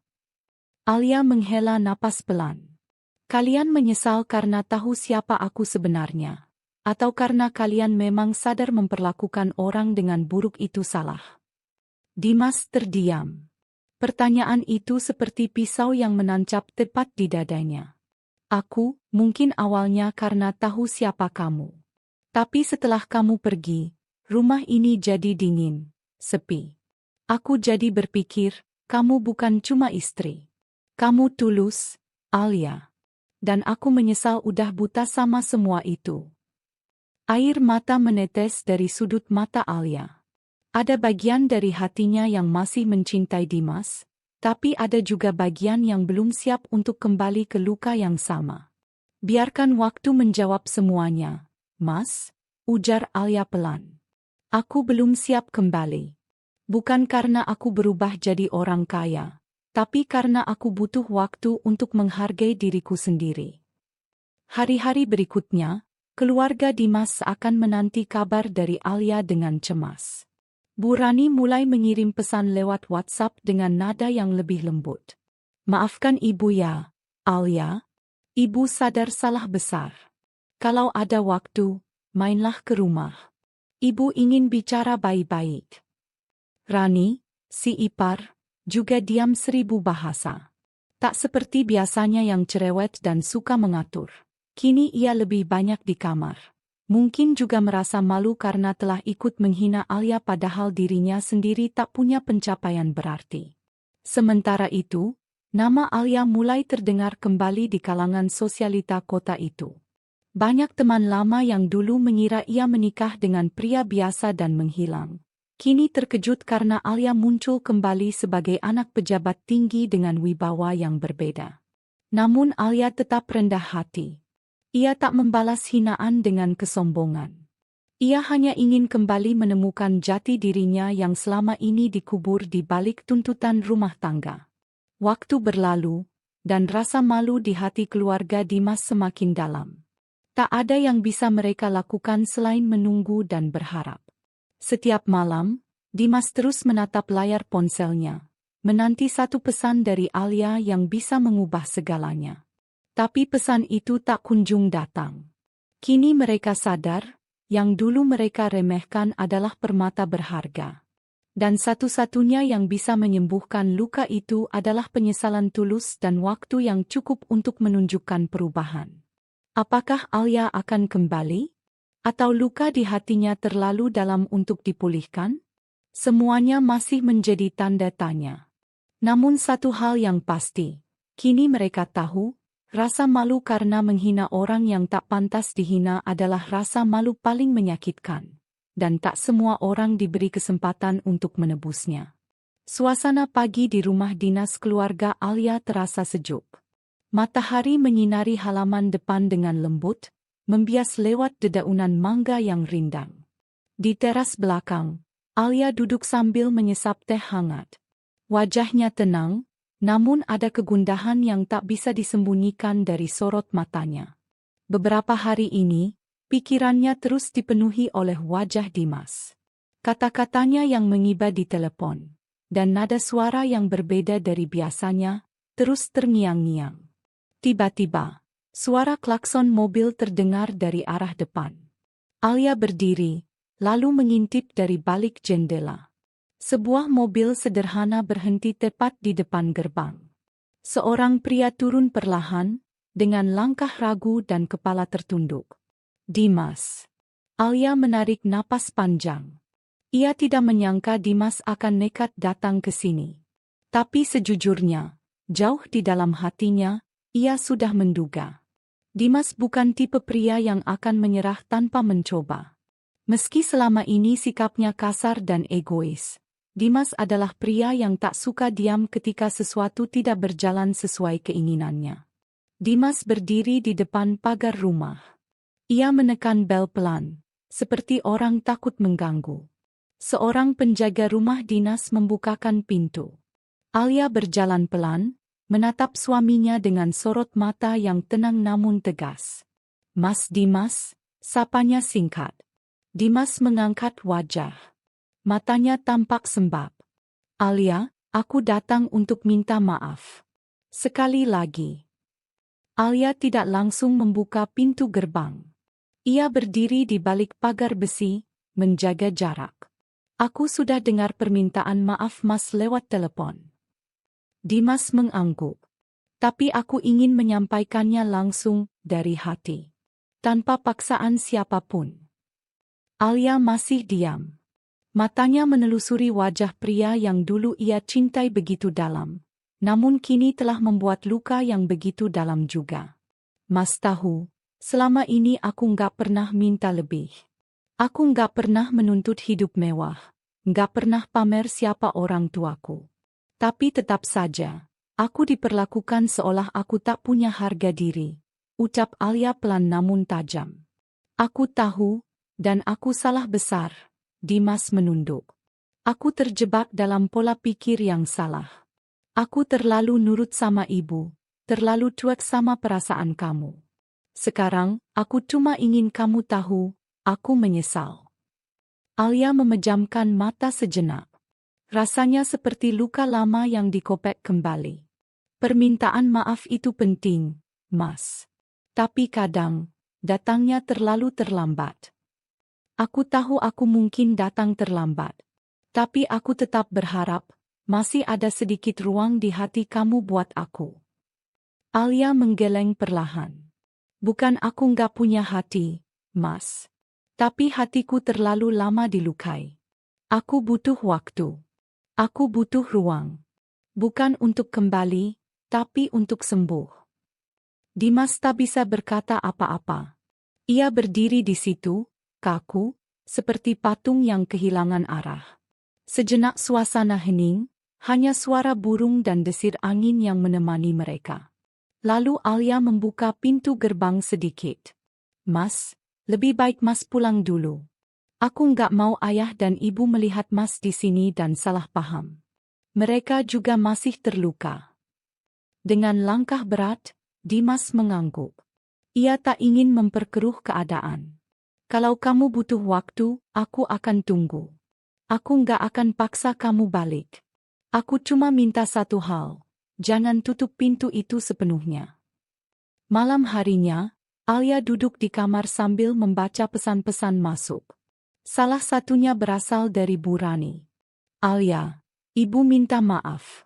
Alia menghela napas pelan. "Kalian menyesal karena tahu siapa aku sebenarnya? Atau karena kalian memang sadar memperlakukan orang dengan buruk itu salah?" Dimas terdiam. Pertanyaan itu seperti pisau yang menancap tepat di dadanya. "Aku, mungkin awalnya karena tahu siapa kamu. Tapi setelah kamu pergi, rumah ini jadi dingin, sepi. Aku jadi berpikir, kamu bukan cuma istri. Kamu tulus, Alia. Dan aku menyesal udah buta sama semua itu." Air mata menetes dari sudut mata Alia. Ada bagian dari hatinya yang masih mencintai Dimas, tapi ada juga bagian yang belum siap untuk kembali ke luka yang sama. "Biarkan waktu menjawab semuanya, Mas," ujar Alia pelan. "Aku belum siap kembali. Bukan karena aku berubah jadi orang kaya, tapi karena aku butuh waktu untuk menghargai diriku sendiri." Hari-hari berikutnya, keluarga Dimas akan menanti kabar dari Alia dengan cemas. Bu Rani mulai mengirim pesan lewat WhatsApp dengan nada yang lebih lembut. "Maafkan ibu ya, Alia. Ibu sadar salah besar. Kalau ada waktu, mainlah ke rumah. Ibu ingin bicara baik-baik." Rani, si ipar, juga diam 1000 bahasa. Tak seperti biasanya yang cerewet dan suka mengatur. Kini ia lebih banyak di kamar. Mungkin juga merasa malu karena telah ikut menghina Alia padahal dirinya sendiri tak punya pencapaian berarti. Sementara itu, nama Alia mulai terdengar kembali di kalangan sosialita kota itu. Banyak teman lama yang dulu mengira ia menikah dengan pria biasa dan menghilang, kini terkejut karena Alia muncul kembali sebagai anak pejabat tinggi dengan wibawa yang berbeda. Namun Alia tetap rendah hati. Ia tak membalas hinaan dengan kesombongan. Ia hanya ingin kembali menemukan jati dirinya yang selama ini dikubur di balik tuntutan rumah tangga. Waktu berlalu, dan rasa malu di hati keluarga Dimas semakin dalam. Tak ada yang bisa mereka lakukan selain menunggu dan berharap. Setiap malam, Dimas terus menatap layar ponselnya, menanti satu pesan dari Alia yang bisa mengubah segalanya. Tapi pesan itu tak kunjung datang. Kini mereka sadar, yang dulu mereka remehkan adalah permata berharga. Dan satu-satunya yang bisa menyembuhkan luka itu adalah penyesalan tulus dan waktu yang cukup untuk menunjukkan perubahan. Apakah Alia akan kembali? Atau luka di hatinya terlalu dalam untuk dipulihkan? Semuanya masih menjadi tanda tanya. Namun satu hal yang pasti, kini mereka tahu, rasa malu karena menghina orang yang tak pantas dihina adalah rasa malu paling menyakitkan. Dan tak semua orang diberi kesempatan untuk menebusnya. Suasana pagi di rumah dinas keluarga Alia terasa sejuk. Matahari menyinari halaman depan dengan lembut, membias lewat dedaunan mangga yang rindang. Di teras belakang, Alia duduk sambil menyesap teh hangat. Wajahnya tenang, namun ada kegundahan yang tak bisa disembunyikan dari sorot matanya. Beberapa hari ini, pikirannya terus dipenuhi oleh wajah Dimas. Kata-katanya yang mengiba di telepon, dan nada suara yang berbeda dari biasanya, terus terngiang-ngiang. Tiba-tiba, suara klakson mobil terdengar dari arah depan. Alia berdiri, lalu mengintip dari balik jendela. Sebuah mobil sederhana berhenti tepat di depan gerbang. Seorang pria turun perlahan, dengan langkah ragu dan kepala tertunduk. Dimas. Alia menarik napas panjang. Ia tidak menyangka Dimas akan nekat datang ke sini. Tapi sejujurnya, jauh di dalam hatinya, ia sudah menduga. Dimas bukan tipe pria yang akan menyerah tanpa mencoba. Meski selama ini sikapnya kasar dan egois, Dimas adalah pria yang tak suka diam ketika sesuatu tidak berjalan sesuai keinginannya. Dimas berdiri di depan pagar rumah. Ia menekan bel pelan, seperti orang takut mengganggu. Seorang penjaga rumah dinas membukakan pintu. Alia berjalan pelan, menatap suaminya dengan sorot mata yang tenang namun tegas. "Mas Dimas," sapanya singkat. Dimas mengangkat wajah. Matanya tampak sembab. "Alia, aku datang untuk minta maaf." Sekali lagi. Alia tidak langsung membuka pintu gerbang. Ia berdiri di balik pagar besi, menjaga jarak. "Aku sudah dengar permintaan maaf Mas lewat telepon." Dimas mengangguk. "Tapi aku ingin menyampaikannya langsung, dari hati. Tanpa paksaan siapapun." Alia masih diam. Matanya menelusuri wajah pria yang dulu ia cintai begitu dalam, namun kini telah membuat luka yang begitu dalam juga. "Mas tahu, selama ini aku nggak pernah minta lebih. Aku nggak pernah menuntut hidup mewah, nggak pernah pamer siapa orang tuaku. Tapi tetap saja, aku diperlakukan seolah aku tak punya harga diri," ucap Alia pelan namun tajam. "Aku tahu, dan aku salah besar." Dimas menunduk. "Aku terjebak dalam pola pikir yang salah. Aku terlalu nurut sama ibu, terlalu cuek sama perasaan kamu. Sekarang, aku cuma ingin kamu tahu, aku menyesal." Alia memejamkan mata sejenak. Rasanya seperti luka lama yang dikopek kembali. "Permintaan maaf itu penting, Mas. Tapi kadang, datangnya terlalu terlambat. Aku tahu aku mungkin datang terlambat. Tapi aku tetap berharap, masih ada sedikit ruang di hati kamu buat aku." Alia menggeleng perlahan. "Bukan aku nggak punya hati, Mas. Tapi hatiku terlalu lama dilukai. Aku butuh waktu. Aku butuh ruang. Bukan untuk kembali, tapi untuk sembuh." Dimas tak bisa berkata apa-apa. Ia berdiri di situ, kaku, seperti patung yang kehilangan arah. Sejenak suasana hening, hanya suara burung dan desir angin yang menemani mereka. Lalu Alia membuka pintu gerbang sedikit. "Mas, lebih baik Mas pulang dulu. Aku nggak mau ayah dan ibu melihat Mas di sini dan salah paham. Mereka juga masih terluka." Dengan langkah berat, Dimas mengangguk. Ia tak ingin memperkeruh keadaan. Kalau kamu butuh waktu, aku akan tunggu. Aku nggak akan paksa kamu balik. Aku cuma minta satu hal, jangan tutup pintu itu sepenuhnya. Malam harinya, Alia duduk di kamar sambil membaca pesan-pesan masuk. Salah satunya berasal dari Bu Rani. Alia, Ibu minta maaf.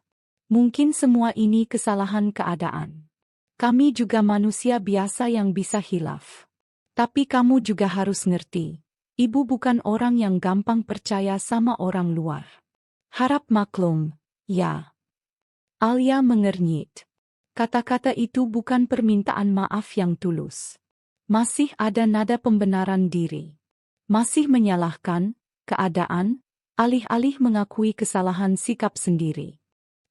Mungkin semua ini kesalahan keadaan. Kami juga manusia biasa yang bisa hilaf. Tapi kamu juga harus ngerti, Ibu bukan orang yang gampang percaya sama orang luar. Harap maklum, ya. Alia mengernyit. Kata-kata itu bukan permintaan maaf yang tulus. Masih ada nada pembenaran diri. Masih menyalahkan keadaan, alih-alih mengakui kesalahan sikap sendiri.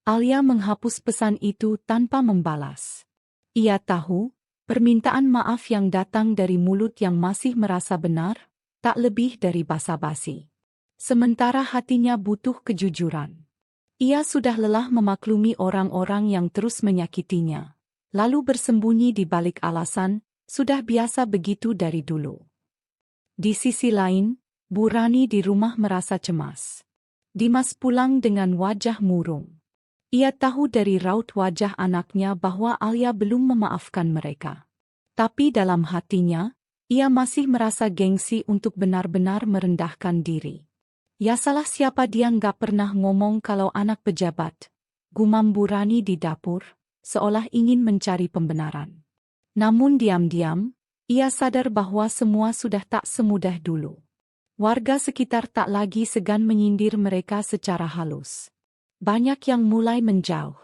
Alia menghapus pesan itu tanpa membalas. Ia tahu, permintaan maaf yang datang dari mulut yang masih merasa benar, tak lebih dari basa-basi. Sementara hatinya butuh kejujuran. Ia sudah lelah memaklumi orang-orang yang terus menyakitinya, lalu bersembunyi di balik alasan, sudah biasa begitu dari dulu. Di sisi lain, Bu Rani di rumah merasa cemas. Dimas pulang dengan wajah murung. Ia tahu dari raut wajah anaknya bahwa Alia belum memaafkan mereka. Tapi dalam hatinya, ia masih merasa gengsi untuk benar-benar merendahkan diri. Ya salah siapa dia nggak pernah ngomong kalau anak pejabat, gumam Bu Rani di dapur, seolah ingin mencari pembenaran. Namun diam-diam, ia sadar bahwa semua sudah tak semudah dulu. Warga sekitar tak lagi segan menyindir mereka secara halus. Banyak yang mulai menjauh.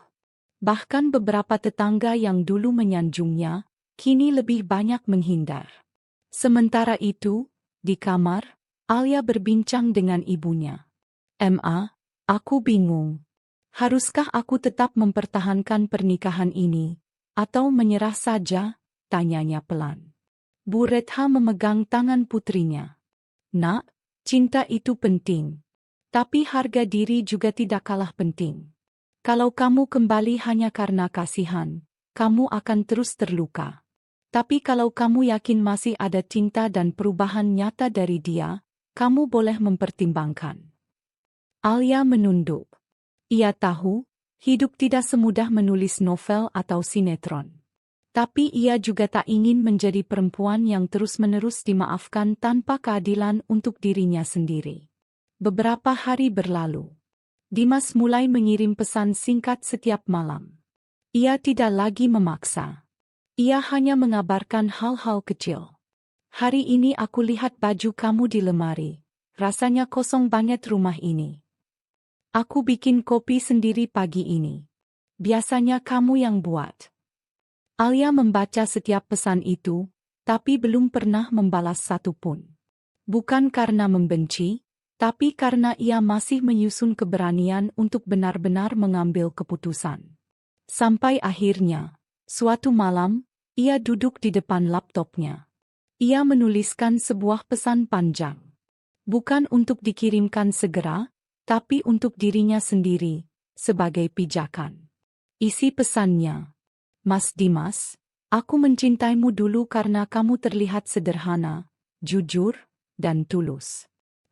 Bahkan beberapa tetangga yang dulu menyanjungnya, kini lebih banyak menghindar. Sementara itu, di kamar, Alia berbincang dengan ibunya. "Ma, aku bingung. Haruskah aku tetap mempertahankan pernikahan ini, atau menyerah saja?" tanyanya pelan. Bu Retha memegang tangan putrinya. "Nak, cinta itu penting. Tapi harga diri juga tidak kalah penting. Kalau kamu kembali hanya karena kasihan, kamu akan terus terluka. Tapi kalau kamu yakin masih ada cinta dan perubahan nyata dari dia, kamu boleh mempertimbangkan." Alia menunduk. Ia tahu, hidup tidak semudah menulis novel atau sinetron. Tapi ia juga tak ingin menjadi perempuan yang terus-menerus dimaafkan tanpa keadilan untuk dirinya sendiri. Beberapa hari berlalu. Dimas mulai mengirim pesan singkat setiap malam. Ia tidak lagi memaksa. Ia hanya mengabarkan hal-hal kecil. "Hari ini aku lihat baju kamu di lemari. Rasanya kosong banget rumah ini. Aku bikin kopi sendiri pagi ini. Biasanya kamu yang buat." Alia membaca setiap pesan itu, tapi belum pernah membalas satu pun. Bukan karena membenci, tapi karena ia masih menyusun keberanian untuk benar-benar mengambil keputusan. Sampai akhirnya, suatu malam, ia duduk di depan laptopnya. Ia menuliskan sebuah pesan panjang. Bukan untuk dikirimkan segera, tapi untuk dirinya sendiri, sebagai pijakan. Isi pesannya, "Mas Dimas, aku mencintaimu dulu karena kamu terlihat sederhana, jujur, dan tulus.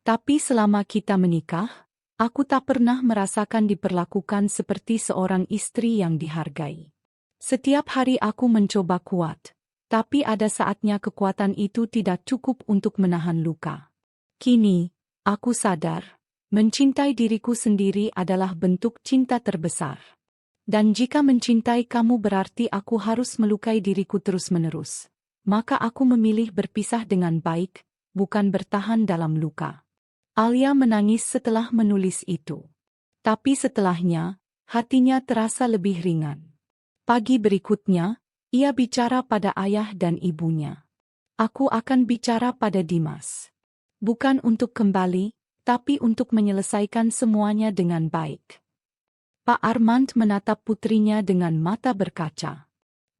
Tapi selama kita menikah, aku tak pernah merasakan diperlakukan seperti seorang istri yang dihargai. Setiap hari aku mencoba kuat, tapi ada saatnya kekuatan itu tidak cukup untuk menahan luka. Kini, aku sadar, mencintai diriku sendiri adalah bentuk cinta terbesar. Dan jika mencintai kamu berarti aku harus melukai diriku terus-menerus, maka aku memilih berpisah dengan baik, bukan bertahan dalam luka." Alia menangis setelah menulis itu. Tapi setelahnya, hatinya terasa lebih ringan. Pagi berikutnya, ia bicara pada ayah dan ibunya. "Aku akan bicara pada Dimas. Bukan untuk kembali, tapi untuk menyelesaikan semuanya dengan baik." Pak Armand menatap putrinya dengan mata berkaca.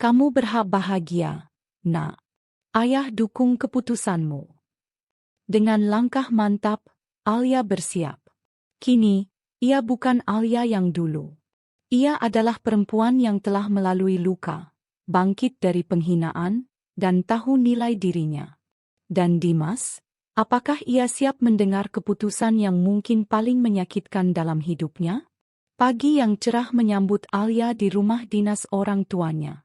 "Kamu berhak bahagia, Nak. Ayah dukung keputusanmu." Dengan langkah mantap, Alia bersiap. Kini, ia bukan Alia yang dulu. Ia adalah perempuan yang telah melalui luka, bangkit dari penghinaan, dan tahu nilai dirinya. Dan Dimas, apakah ia siap mendengar keputusan yang mungkin paling menyakitkan dalam hidupnya? Pagi yang cerah menyambut Alia di rumah dinas orang tuanya.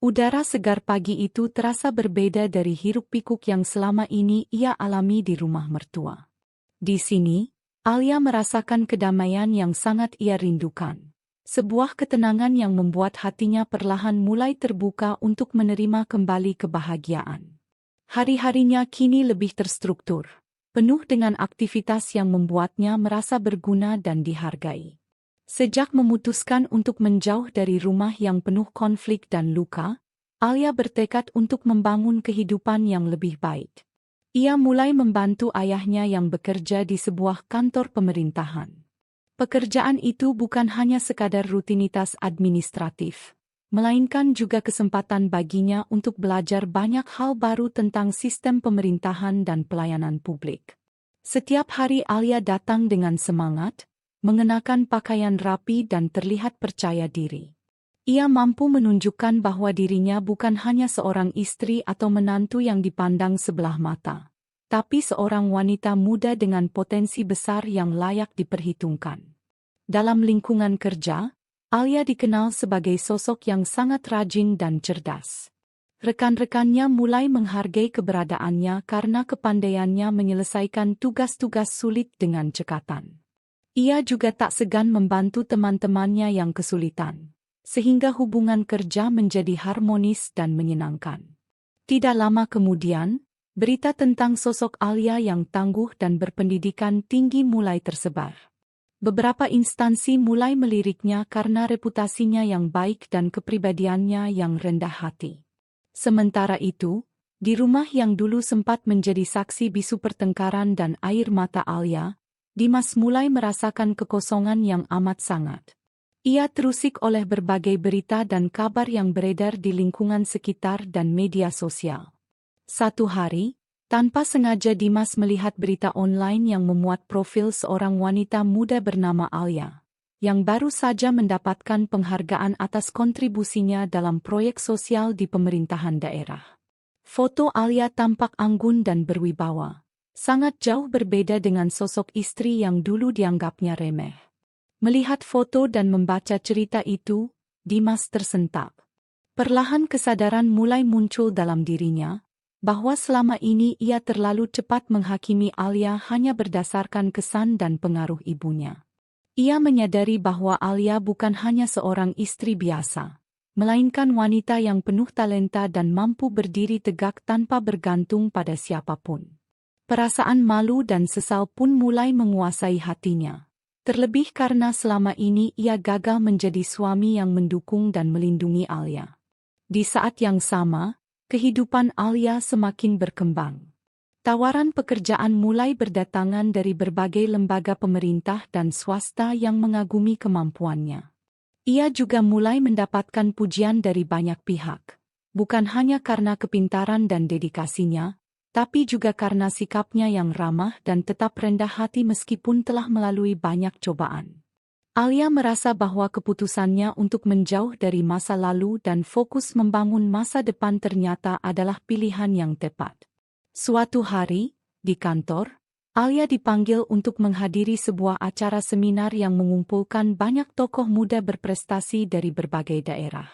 Udara segar pagi itu terasa berbeda dari hiruk-pikuk yang selama ini ia alami di rumah mertua. Di sini, Alia merasakan kedamaian yang sangat ia rindukan. Sebuah ketenangan yang membuat hatinya perlahan mulai terbuka untuk menerima kembali kebahagiaan. Hari-harinya kini lebih terstruktur, penuh dengan aktivitas yang membuatnya merasa berguna dan dihargai. Sejak memutuskan untuk menjauh dari rumah yang penuh konflik dan luka, Alia bertekad untuk membangun kehidupan yang lebih baik. Ia mulai membantu ayahnya yang bekerja di sebuah kantor pemerintahan. Pekerjaan itu bukan hanya sekadar rutinitas administratif, melainkan juga kesempatan baginya untuk belajar banyak hal baru tentang sistem pemerintahan dan pelayanan publik. Setiap hari Alia datang dengan semangat, mengenakan pakaian rapi dan terlihat percaya diri. Ia mampu menunjukkan bahwa dirinya bukan hanya seorang istri atau menantu yang dipandang sebelah mata, tapi seorang wanita muda dengan potensi besar yang layak diperhitungkan. Dalam lingkungan kerja, Alia dikenal sebagai sosok yang sangat rajin dan cerdas. Rekan-rekannya mulai menghargai keberadaannya karena kepandaiannya menyelesaikan tugas-tugas sulit dengan cekatan. Ia juga tak segan membantu teman-temannya yang kesulitan, sehingga hubungan kerja menjadi harmonis dan menyenangkan. Tidak lama kemudian, berita tentang sosok Alia yang tangguh dan berpendidikan tinggi mulai tersebar. Beberapa instansi mulai meliriknya karena reputasinya yang baik dan kepribadiannya yang rendah hati. Sementara itu, di rumah yang dulu sempat menjadi saksi bisu pertengkaran dan air mata Alia, Dimas mulai merasakan kekosongan yang amat sangat. Ia terusik oleh berbagai berita dan kabar yang beredar di lingkungan sekitar dan media sosial. Satu hari, tanpa sengaja Dimas melihat berita online yang memuat profil seorang wanita muda bernama Alia, yang baru saja mendapatkan penghargaan atas kontribusinya dalam proyek sosial di pemerintahan daerah. Foto Alia tampak anggun dan berwibawa, sangat jauh berbeda dengan sosok istri yang dulu dianggapnya remeh. Melihat foto dan membaca cerita itu, Dimas tersentak. Perlahan kesadaran mulai muncul dalam dirinya, bahwa selama ini ia terlalu cepat menghakimi Alia hanya berdasarkan kesan dan pengaruh ibunya. Ia menyadari bahwa Alia bukan hanya seorang istri biasa, melainkan wanita yang penuh talenta dan mampu berdiri tegak tanpa bergantung pada siapapun. Perasaan malu dan sesal pun mulai menguasai hatinya, terlebih karena selama ini ia gagal menjadi suami yang mendukung dan melindungi Alia. Di saat yang sama, kehidupan Alia semakin berkembang. Tawaran pekerjaan mulai berdatangan dari berbagai lembaga pemerintah dan swasta yang mengagumi kemampuannya. Ia juga mulai mendapatkan pujian dari banyak pihak, bukan hanya karena kepintaran dan dedikasinya, tapi juga karena sikapnya yang ramah dan tetap rendah hati meskipun telah melalui banyak cobaan. Alia merasa bahwa keputusannya untuk menjauh dari masa lalu dan fokus membangun masa depan ternyata adalah pilihan yang tepat. Suatu hari, di kantor, Alia dipanggil untuk menghadiri sebuah acara seminar yang mengumpulkan banyak tokoh muda berprestasi dari berbagai daerah.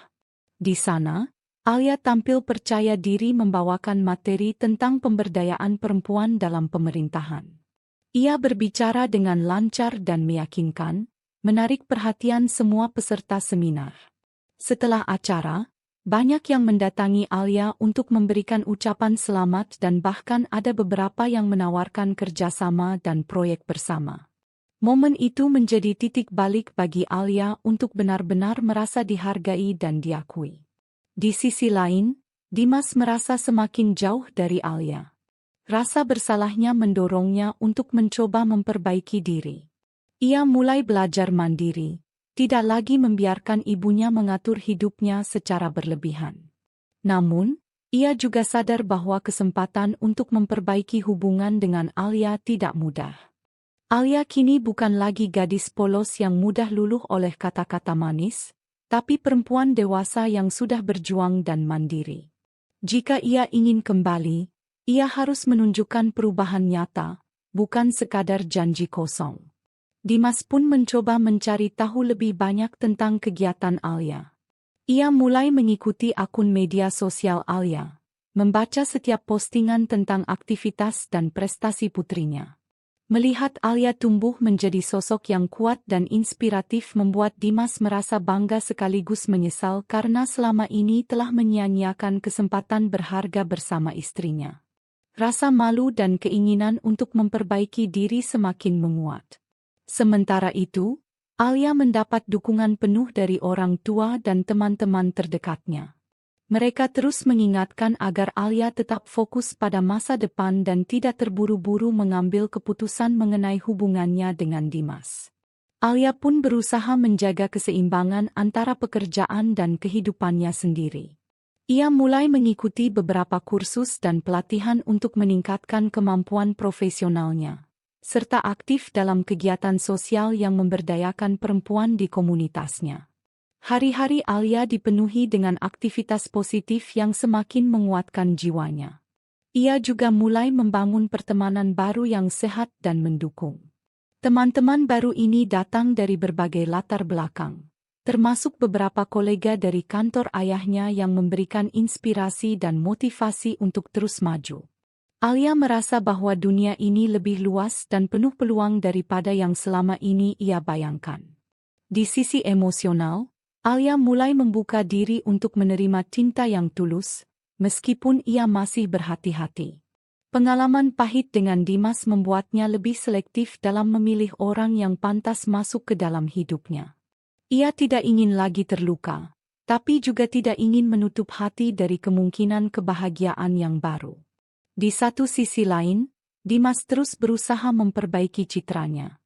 Di sana, Alia tampil percaya diri membawakan materi tentang pemberdayaan perempuan dalam pemerintahan. Ia berbicara dengan lancar dan meyakinkan, menarik perhatian semua peserta seminar. Setelah acara, banyak yang mendatangi Alia untuk memberikan ucapan selamat dan bahkan ada beberapa yang menawarkan kerjasama dan proyek bersama. Momen itu menjadi titik balik bagi Alia untuk benar-benar merasa dihargai dan diakui. Di sisi lain, Dimas merasa semakin jauh dari Alia. Rasa bersalahnya mendorongnya untuk mencoba memperbaiki diri. Ia mulai belajar mandiri, tidak lagi membiarkan ibunya mengatur hidupnya secara berlebihan. Namun, ia juga sadar bahwa kesempatan untuk memperbaiki hubungan dengan Alia tidak mudah. Alia kini bukan lagi gadis polos yang mudah luluh oleh kata-kata manis, tapi perempuan dewasa yang sudah berjuang dan mandiri. Jika ia ingin kembali, ia harus menunjukkan perubahan nyata, bukan sekadar janji kosong. Dimas pun mencoba mencari tahu lebih banyak tentang kegiatan Alia. Ia mulai mengikuti akun media sosial Alia, membaca setiap postingan tentang aktivitas dan prestasi putrinya. Melihat Alia tumbuh menjadi sosok yang kuat dan inspiratif membuat Dimas merasa bangga sekaligus menyesal karena selama ini telah menyia-nyiakan kesempatan berharga bersama istrinya. Rasa malu dan keinginan untuk memperbaiki diri semakin menguat. Sementara itu, Alia mendapat dukungan penuh dari orang tua dan teman-teman terdekatnya. Mereka terus mengingatkan agar Alia tetap fokus pada masa depan dan tidak terburu-buru mengambil keputusan mengenai hubungannya dengan Dimas. Alia pun berusaha menjaga keseimbangan antara pekerjaan dan kehidupannya sendiri. Ia mulai mengikuti beberapa kursus dan pelatihan untuk meningkatkan kemampuan profesionalnya, serta aktif dalam kegiatan sosial yang memberdayakan perempuan di komunitasnya. Hari-hari Alia dipenuhi dengan aktivitas positif yang semakin menguatkan jiwanya. Ia juga mulai membangun pertemanan baru yang sehat dan mendukung. Teman-teman baru ini datang dari berbagai latar belakang, termasuk beberapa kolega dari kantor ayahnya yang memberikan inspirasi dan motivasi untuk terus maju. Alia merasa bahwa dunia ini lebih luas dan penuh peluang daripada yang selama ini ia bayangkan. Di sisi emosional, Alia mulai membuka diri untuk menerima cinta yang tulus, meskipun ia masih berhati-hati. Pengalaman pahit dengan Dimas membuatnya lebih selektif dalam memilih orang yang pantas masuk ke dalam hidupnya. Ia tidak ingin lagi terluka, tapi juga tidak ingin menutup hati dari kemungkinan kebahagiaan yang baru. Di satu sisi lain, Dimas terus berusaha memperbaiki citranya.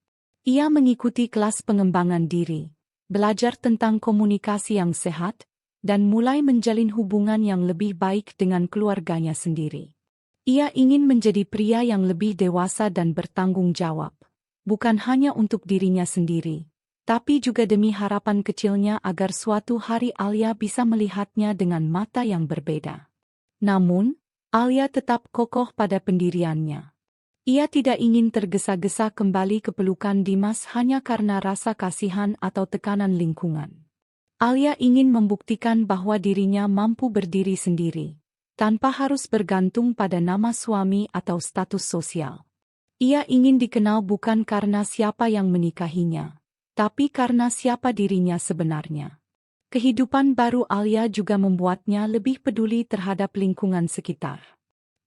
Ia mengikuti kelas pengembangan diri, belajar tentang komunikasi yang sehat, dan mulai menjalin hubungan yang lebih baik dengan keluarganya sendiri. Ia ingin menjadi pria yang lebih dewasa dan bertanggung jawab, bukan hanya untuk dirinya sendiri, tapi juga demi harapan kecilnya agar suatu hari Alia bisa melihatnya dengan mata yang berbeda. Namun, Alia tetap kokoh pada pendiriannya. Ia tidak ingin tergesa-gesa kembali ke pelukan Dimas hanya karena rasa kasihan atau tekanan lingkungan. Alia ingin membuktikan bahwa dirinya mampu berdiri sendiri, tanpa harus bergantung pada nama suami atau status sosial. Ia ingin dikenal bukan karena siapa yang menikahinya, tapi karena siapa dirinya sebenarnya. Kehidupan baru Alia juga membuatnya lebih peduli terhadap lingkungan sekitar.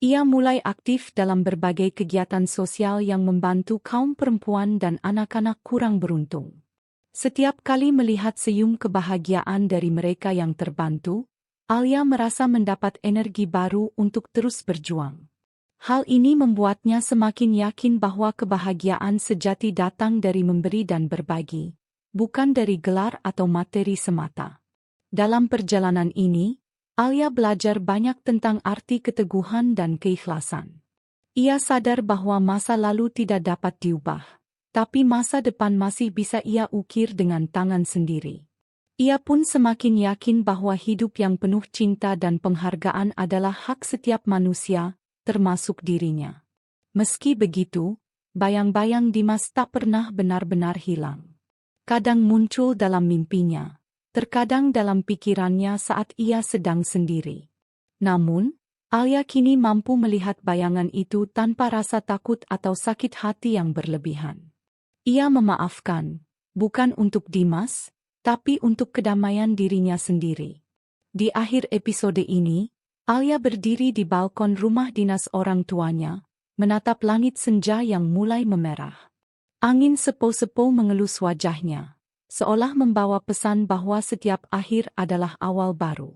Ia mulai aktif dalam berbagai kegiatan sosial yang membantu kaum perempuan dan anak-anak kurang beruntung. Setiap kali melihat senyum kebahagiaan dari mereka yang terbantu, Alia merasa mendapat energi baru untuk terus berjuang. Hal ini membuatnya semakin yakin bahwa kebahagiaan sejati datang dari memberi dan berbagi, bukan dari gelar atau materi semata. Dalam perjalanan ini, Alia belajar banyak tentang arti keteguhan dan keikhlasan. Ia sadar bahwa masa lalu tidak dapat diubah, tapi masa depan masih bisa ia ukir dengan tangan sendiri. Ia pun semakin yakin bahwa hidup yang penuh cinta dan penghargaan adalah hak setiap manusia, termasuk dirinya. Meski begitu, bayang-bayang Dimas tak pernah benar-benar hilang. Kadang muncul dalam mimpinya, terkadang dalam pikirannya saat ia sedang sendiri. Namun, Alia kini mampu melihat bayangan itu tanpa rasa takut atau sakit hati yang berlebihan. Ia memaafkan, bukan untuk Dimas, tapi untuk kedamaian dirinya sendiri. Di akhir episode ini, Alia berdiri di balkon rumah dinas orang tuanya, menatap langit senja yang mulai memerah. Angin sepo-sepo mengelus wajahnya, seolah membawa pesan bahwa setiap akhir adalah awal baru.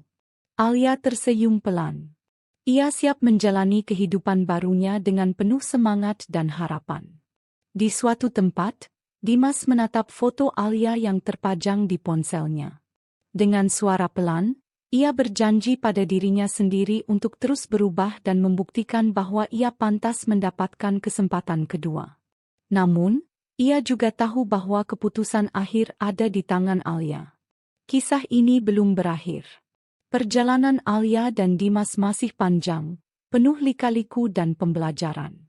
Alia tersenyum pelan. Ia siap menjalani kehidupan barunya dengan penuh semangat dan harapan. Di suatu tempat, Dimas menatap foto Alia yang terpajang di ponselnya. Dengan suara pelan, ia berjanji pada dirinya sendiri untuk terus berubah dan membuktikan bahwa ia pantas mendapatkan kesempatan kedua. Namun, Ia juga tahu bahwa keputusan akhir ada di tangan Alia. Kisah ini belum berakhir. Perjalanan Alia dan Dimas masih panjang, penuh lika-liku dan pembelajaran.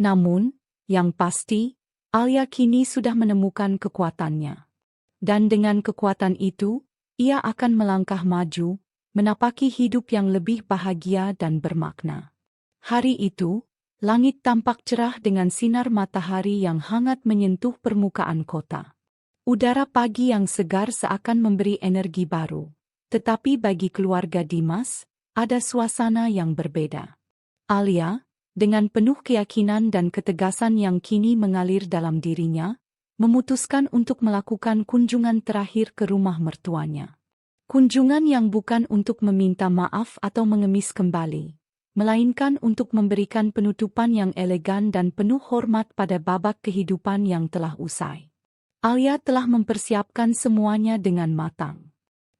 Namun, yang pasti, Alia kini sudah menemukan kekuatannya. Dan dengan kekuatan itu, ia akan melangkah maju, menapaki hidup yang lebih bahagia dan bermakna. Hari itu, langit tampak cerah dengan sinar matahari yang hangat menyentuh permukaan kota. Udara pagi yang segar seakan memberi energi baru. Tetapi bagi keluarga Dimas, ada suasana yang berbeda. Alia, dengan penuh keyakinan dan ketegasan yang kini mengalir dalam dirinya, memutuskan untuk melakukan kunjungan terakhir ke rumah mertuanya. Kunjungan yang bukan untuk meminta maaf atau mengemis kembali, melainkan untuk memberikan penutupan yang elegan dan penuh hormat pada babak kehidupan yang telah usai. Alia telah mempersiapkan semuanya dengan matang.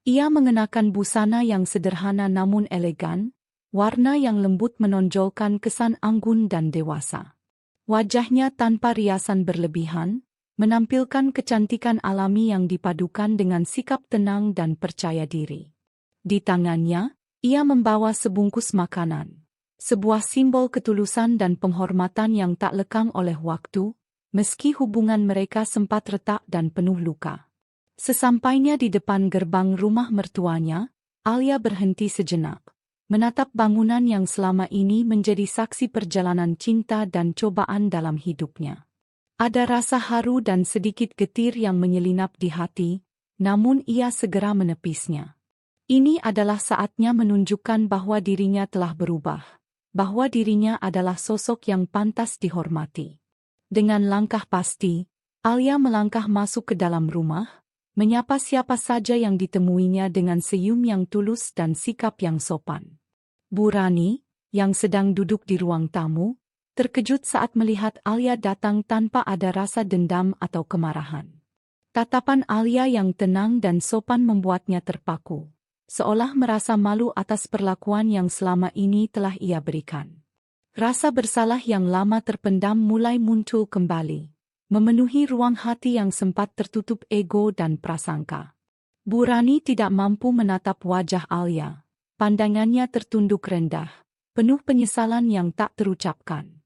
Ia mengenakan busana yang sederhana namun elegan, warna yang lembut menonjolkan kesan anggun dan dewasa. Wajahnya tanpa riasan berlebihan, menampilkan kecantikan alami yang dipadukan dengan sikap tenang dan percaya diri. Di tangannya, ia membawa sebungkus makanan. Sebuah simbol ketulusan dan penghormatan yang tak lekang oleh waktu, meski hubungan mereka sempat retak dan penuh luka. Sesampainya di depan gerbang rumah mertuanya, Alia berhenti sejenak, menatap bangunan yang selama ini menjadi saksi perjalanan cinta dan cobaan dalam hidupnya. Ada rasa haru dan sedikit getir yang menyelinap di hati, namun ia segera menepisnya. Ini adalah saatnya menunjukkan bahwa dirinya telah berubah, bahwa dirinya adalah sosok yang pantas dihormati. Dengan langkah pasti, Alia melangkah masuk ke dalam rumah, menyapa siapa saja yang ditemuinya dengan senyum yang tulus dan sikap yang sopan. Bu Rani, yang sedang duduk di ruang tamu, terkejut saat melihat Alia datang tanpa ada rasa dendam atau kemarahan. Tatapan Alia yang tenang dan sopan membuatnya terpaku, seolah merasa malu atas perlakuan yang selama ini telah ia berikan. Rasa bersalah yang lama terpendam mulai muncul kembali, memenuhi ruang hati yang sempat tertutup ego dan prasangka. Bu Rani tidak mampu menatap wajah Alia, pandangannya tertunduk rendah, penuh penyesalan yang tak terucapkan.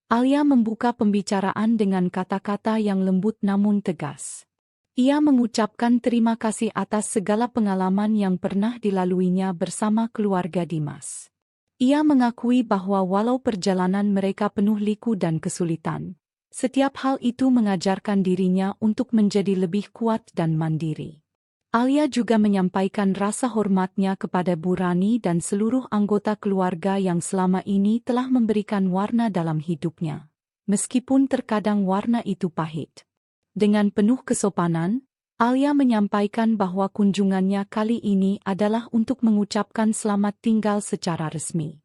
Alia membuka pembicaraan dengan kata-kata yang lembut namun tegas. Ia mengucapkan terima kasih atas segala pengalaman yang pernah dilaluinya bersama keluarga Dimas. Ia mengakui bahwa walau perjalanan mereka penuh liku dan kesulitan, setiap hal itu mengajarkan dirinya untuk menjadi lebih kuat dan mandiri. Alia juga menyampaikan rasa hormatnya kepada Bu Rani dan seluruh anggota keluarga yang selama ini telah memberikan warna dalam hidupnya, meskipun terkadang warna itu pahit. Dengan penuh kesopanan, Alia menyampaikan bahwa kunjungannya kali ini adalah untuk mengucapkan selamat tinggal secara resmi.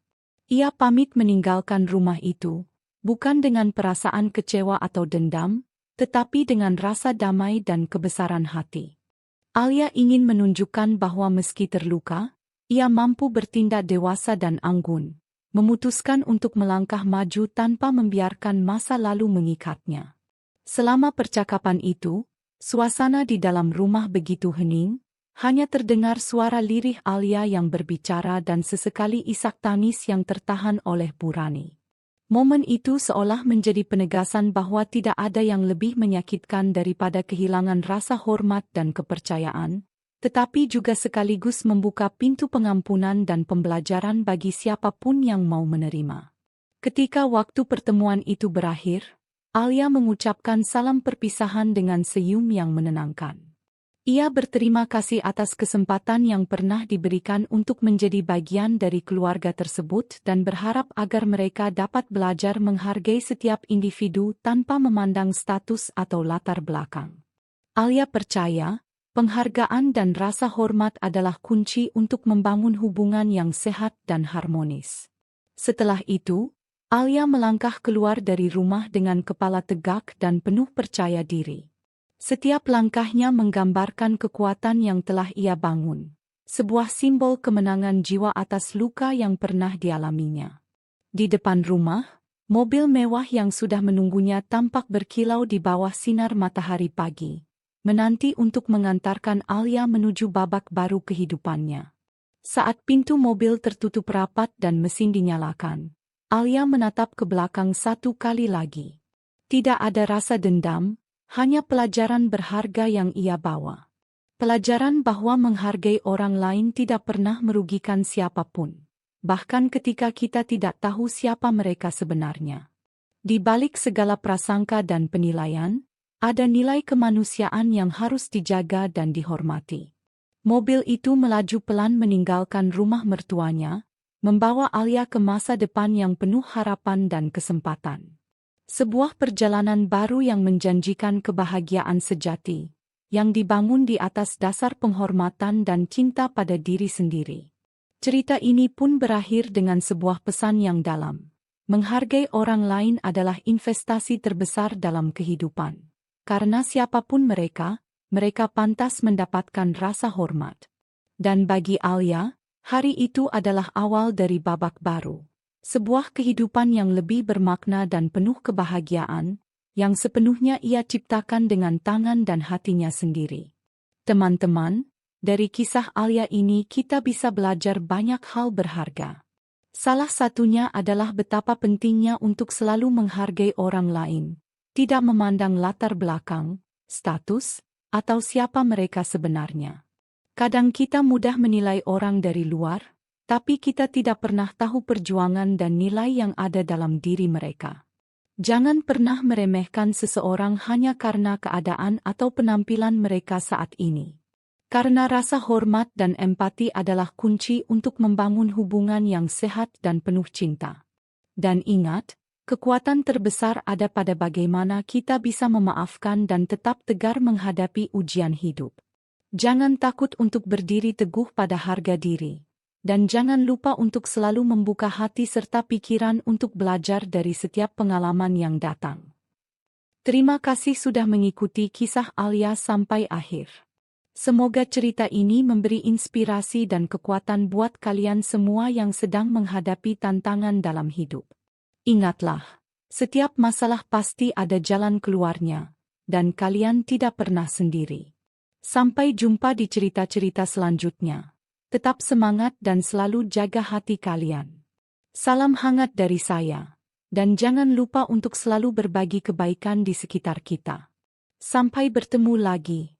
Ia pamit meninggalkan rumah itu, bukan dengan perasaan kecewa atau dendam, tetapi dengan rasa damai dan kebesaran hati. Alia ingin menunjukkan bahwa meski terluka, ia mampu bertindak dewasa dan anggun, memutuskan untuk melangkah maju tanpa membiarkan masa lalu mengikatnya. Selama percakapan itu, suasana di dalam rumah begitu hening, hanya terdengar suara lirih Alia yang berbicara dan sesekali isak tangis yang tertahan oleh Bu Rani. Momen itu seolah menjadi penegasan bahwa tidak ada yang lebih menyakitkan daripada kehilangan rasa hormat dan kepercayaan, tetapi juga sekaligus membuka pintu pengampunan dan pembelajaran bagi siapapun yang mau menerima. Ketika waktu pertemuan itu berakhir, Alia mengucapkan salam perpisahan dengan senyum yang menenangkan. Ia berterima kasih atas kesempatan yang pernah diberikan untuk menjadi bagian dari keluarga tersebut dan berharap agar mereka dapat belajar menghargai setiap individu tanpa memandang status atau latar belakang. Alia percaya, penghargaan dan rasa hormat adalah kunci untuk membangun hubungan yang sehat dan harmonis. Setelah itu, Alia melangkah keluar dari rumah dengan kepala tegak dan penuh percaya diri. Setiap langkahnya menggambarkan kekuatan yang telah ia bangun, sebuah simbol kemenangan jiwa atas luka yang pernah dialaminya. Di depan rumah, Mobil mewah yang sudah menunggunya tampak berkilau di bawah sinar matahari pagi, menanti untuk mengantarkan Alia menuju babak baru kehidupannya. Saat pintu mobil tertutup rapat dan mesin dinyalakan, Alia menatap ke belakang satu kali lagi. Tidak ada rasa dendam, hanya pelajaran berharga yang ia bawa. Pelajaran bahwa menghargai orang lain tidak pernah merugikan siapapun, bahkan ketika kita tidak tahu siapa mereka sebenarnya. Di balik segala prasangka dan penilaian, ada nilai kemanusiaan yang harus dijaga dan dihormati. Mobil itu melaju pelan meninggalkan rumah mertuanya, membawa Alia ke masa depan yang penuh harapan dan kesempatan. Sebuah perjalanan baru yang menjanjikan kebahagiaan sejati, yang dibangun di atas dasar penghormatan dan cinta pada diri sendiri. Cerita ini pun berakhir dengan sebuah pesan yang dalam. Menghargai orang lain adalah investasi terbesar dalam kehidupan. Karena siapapun mereka pantas mendapatkan rasa hormat. Dan bagi Alia, hari itu adalah awal dari babak baru. Sebuah kehidupan yang lebih bermakna dan penuh kebahagiaan, yang sepenuhnya ia ciptakan dengan tangan dan hatinya sendiri. Teman-teman, dari kisah Alia ini kita bisa belajar banyak hal berharga. Salah satunya adalah betapa pentingnya untuk selalu menghargai orang lain, tidak memandang latar belakang, status, atau siapa mereka sebenarnya. Kadang kita mudah menilai orang dari luar, tapi kita tidak pernah tahu perjuangan dan nilai yang ada dalam diri mereka. Jangan pernah meremehkan seseorang hanya karena keadaan atau penampilan mereka saat ini. Karena rasa hormat dan empati adalah kunci untuk membangun hubungan yang sehat dan penuh cinta. Dan ingat, kekuatan terbesar ada pada bagaimana kita bisa memaafkan dan tetap tegar menghadapi ujian hidup. Jangan takut untuk berdiri teguh pada harga diri. Dan jangan lupa untuk selalu membuka hati serta pikiran untuk belajar dari setiap pengalaman yang datang. Terima kasih sudah mengikuti kisah Alia sampai akhir. Semoga cerita ini memberi inspirasi dan kekuatan buat kalian semua yang sedang menghadapi tantangan dalam hidup. Ingatlah, setiap masalah pasti ada jalan keluarnya, dan kalian tidak pernah sendiri. Sampai jumpa di cerita-cerita selanjutnya. Tetap semangat dan selalu jaga hati kalian. Salam hangat dari saya. Dan jangan lupa untuk selalu berbagi kebaikan di sekitar kita. Sampai bertemu lagi.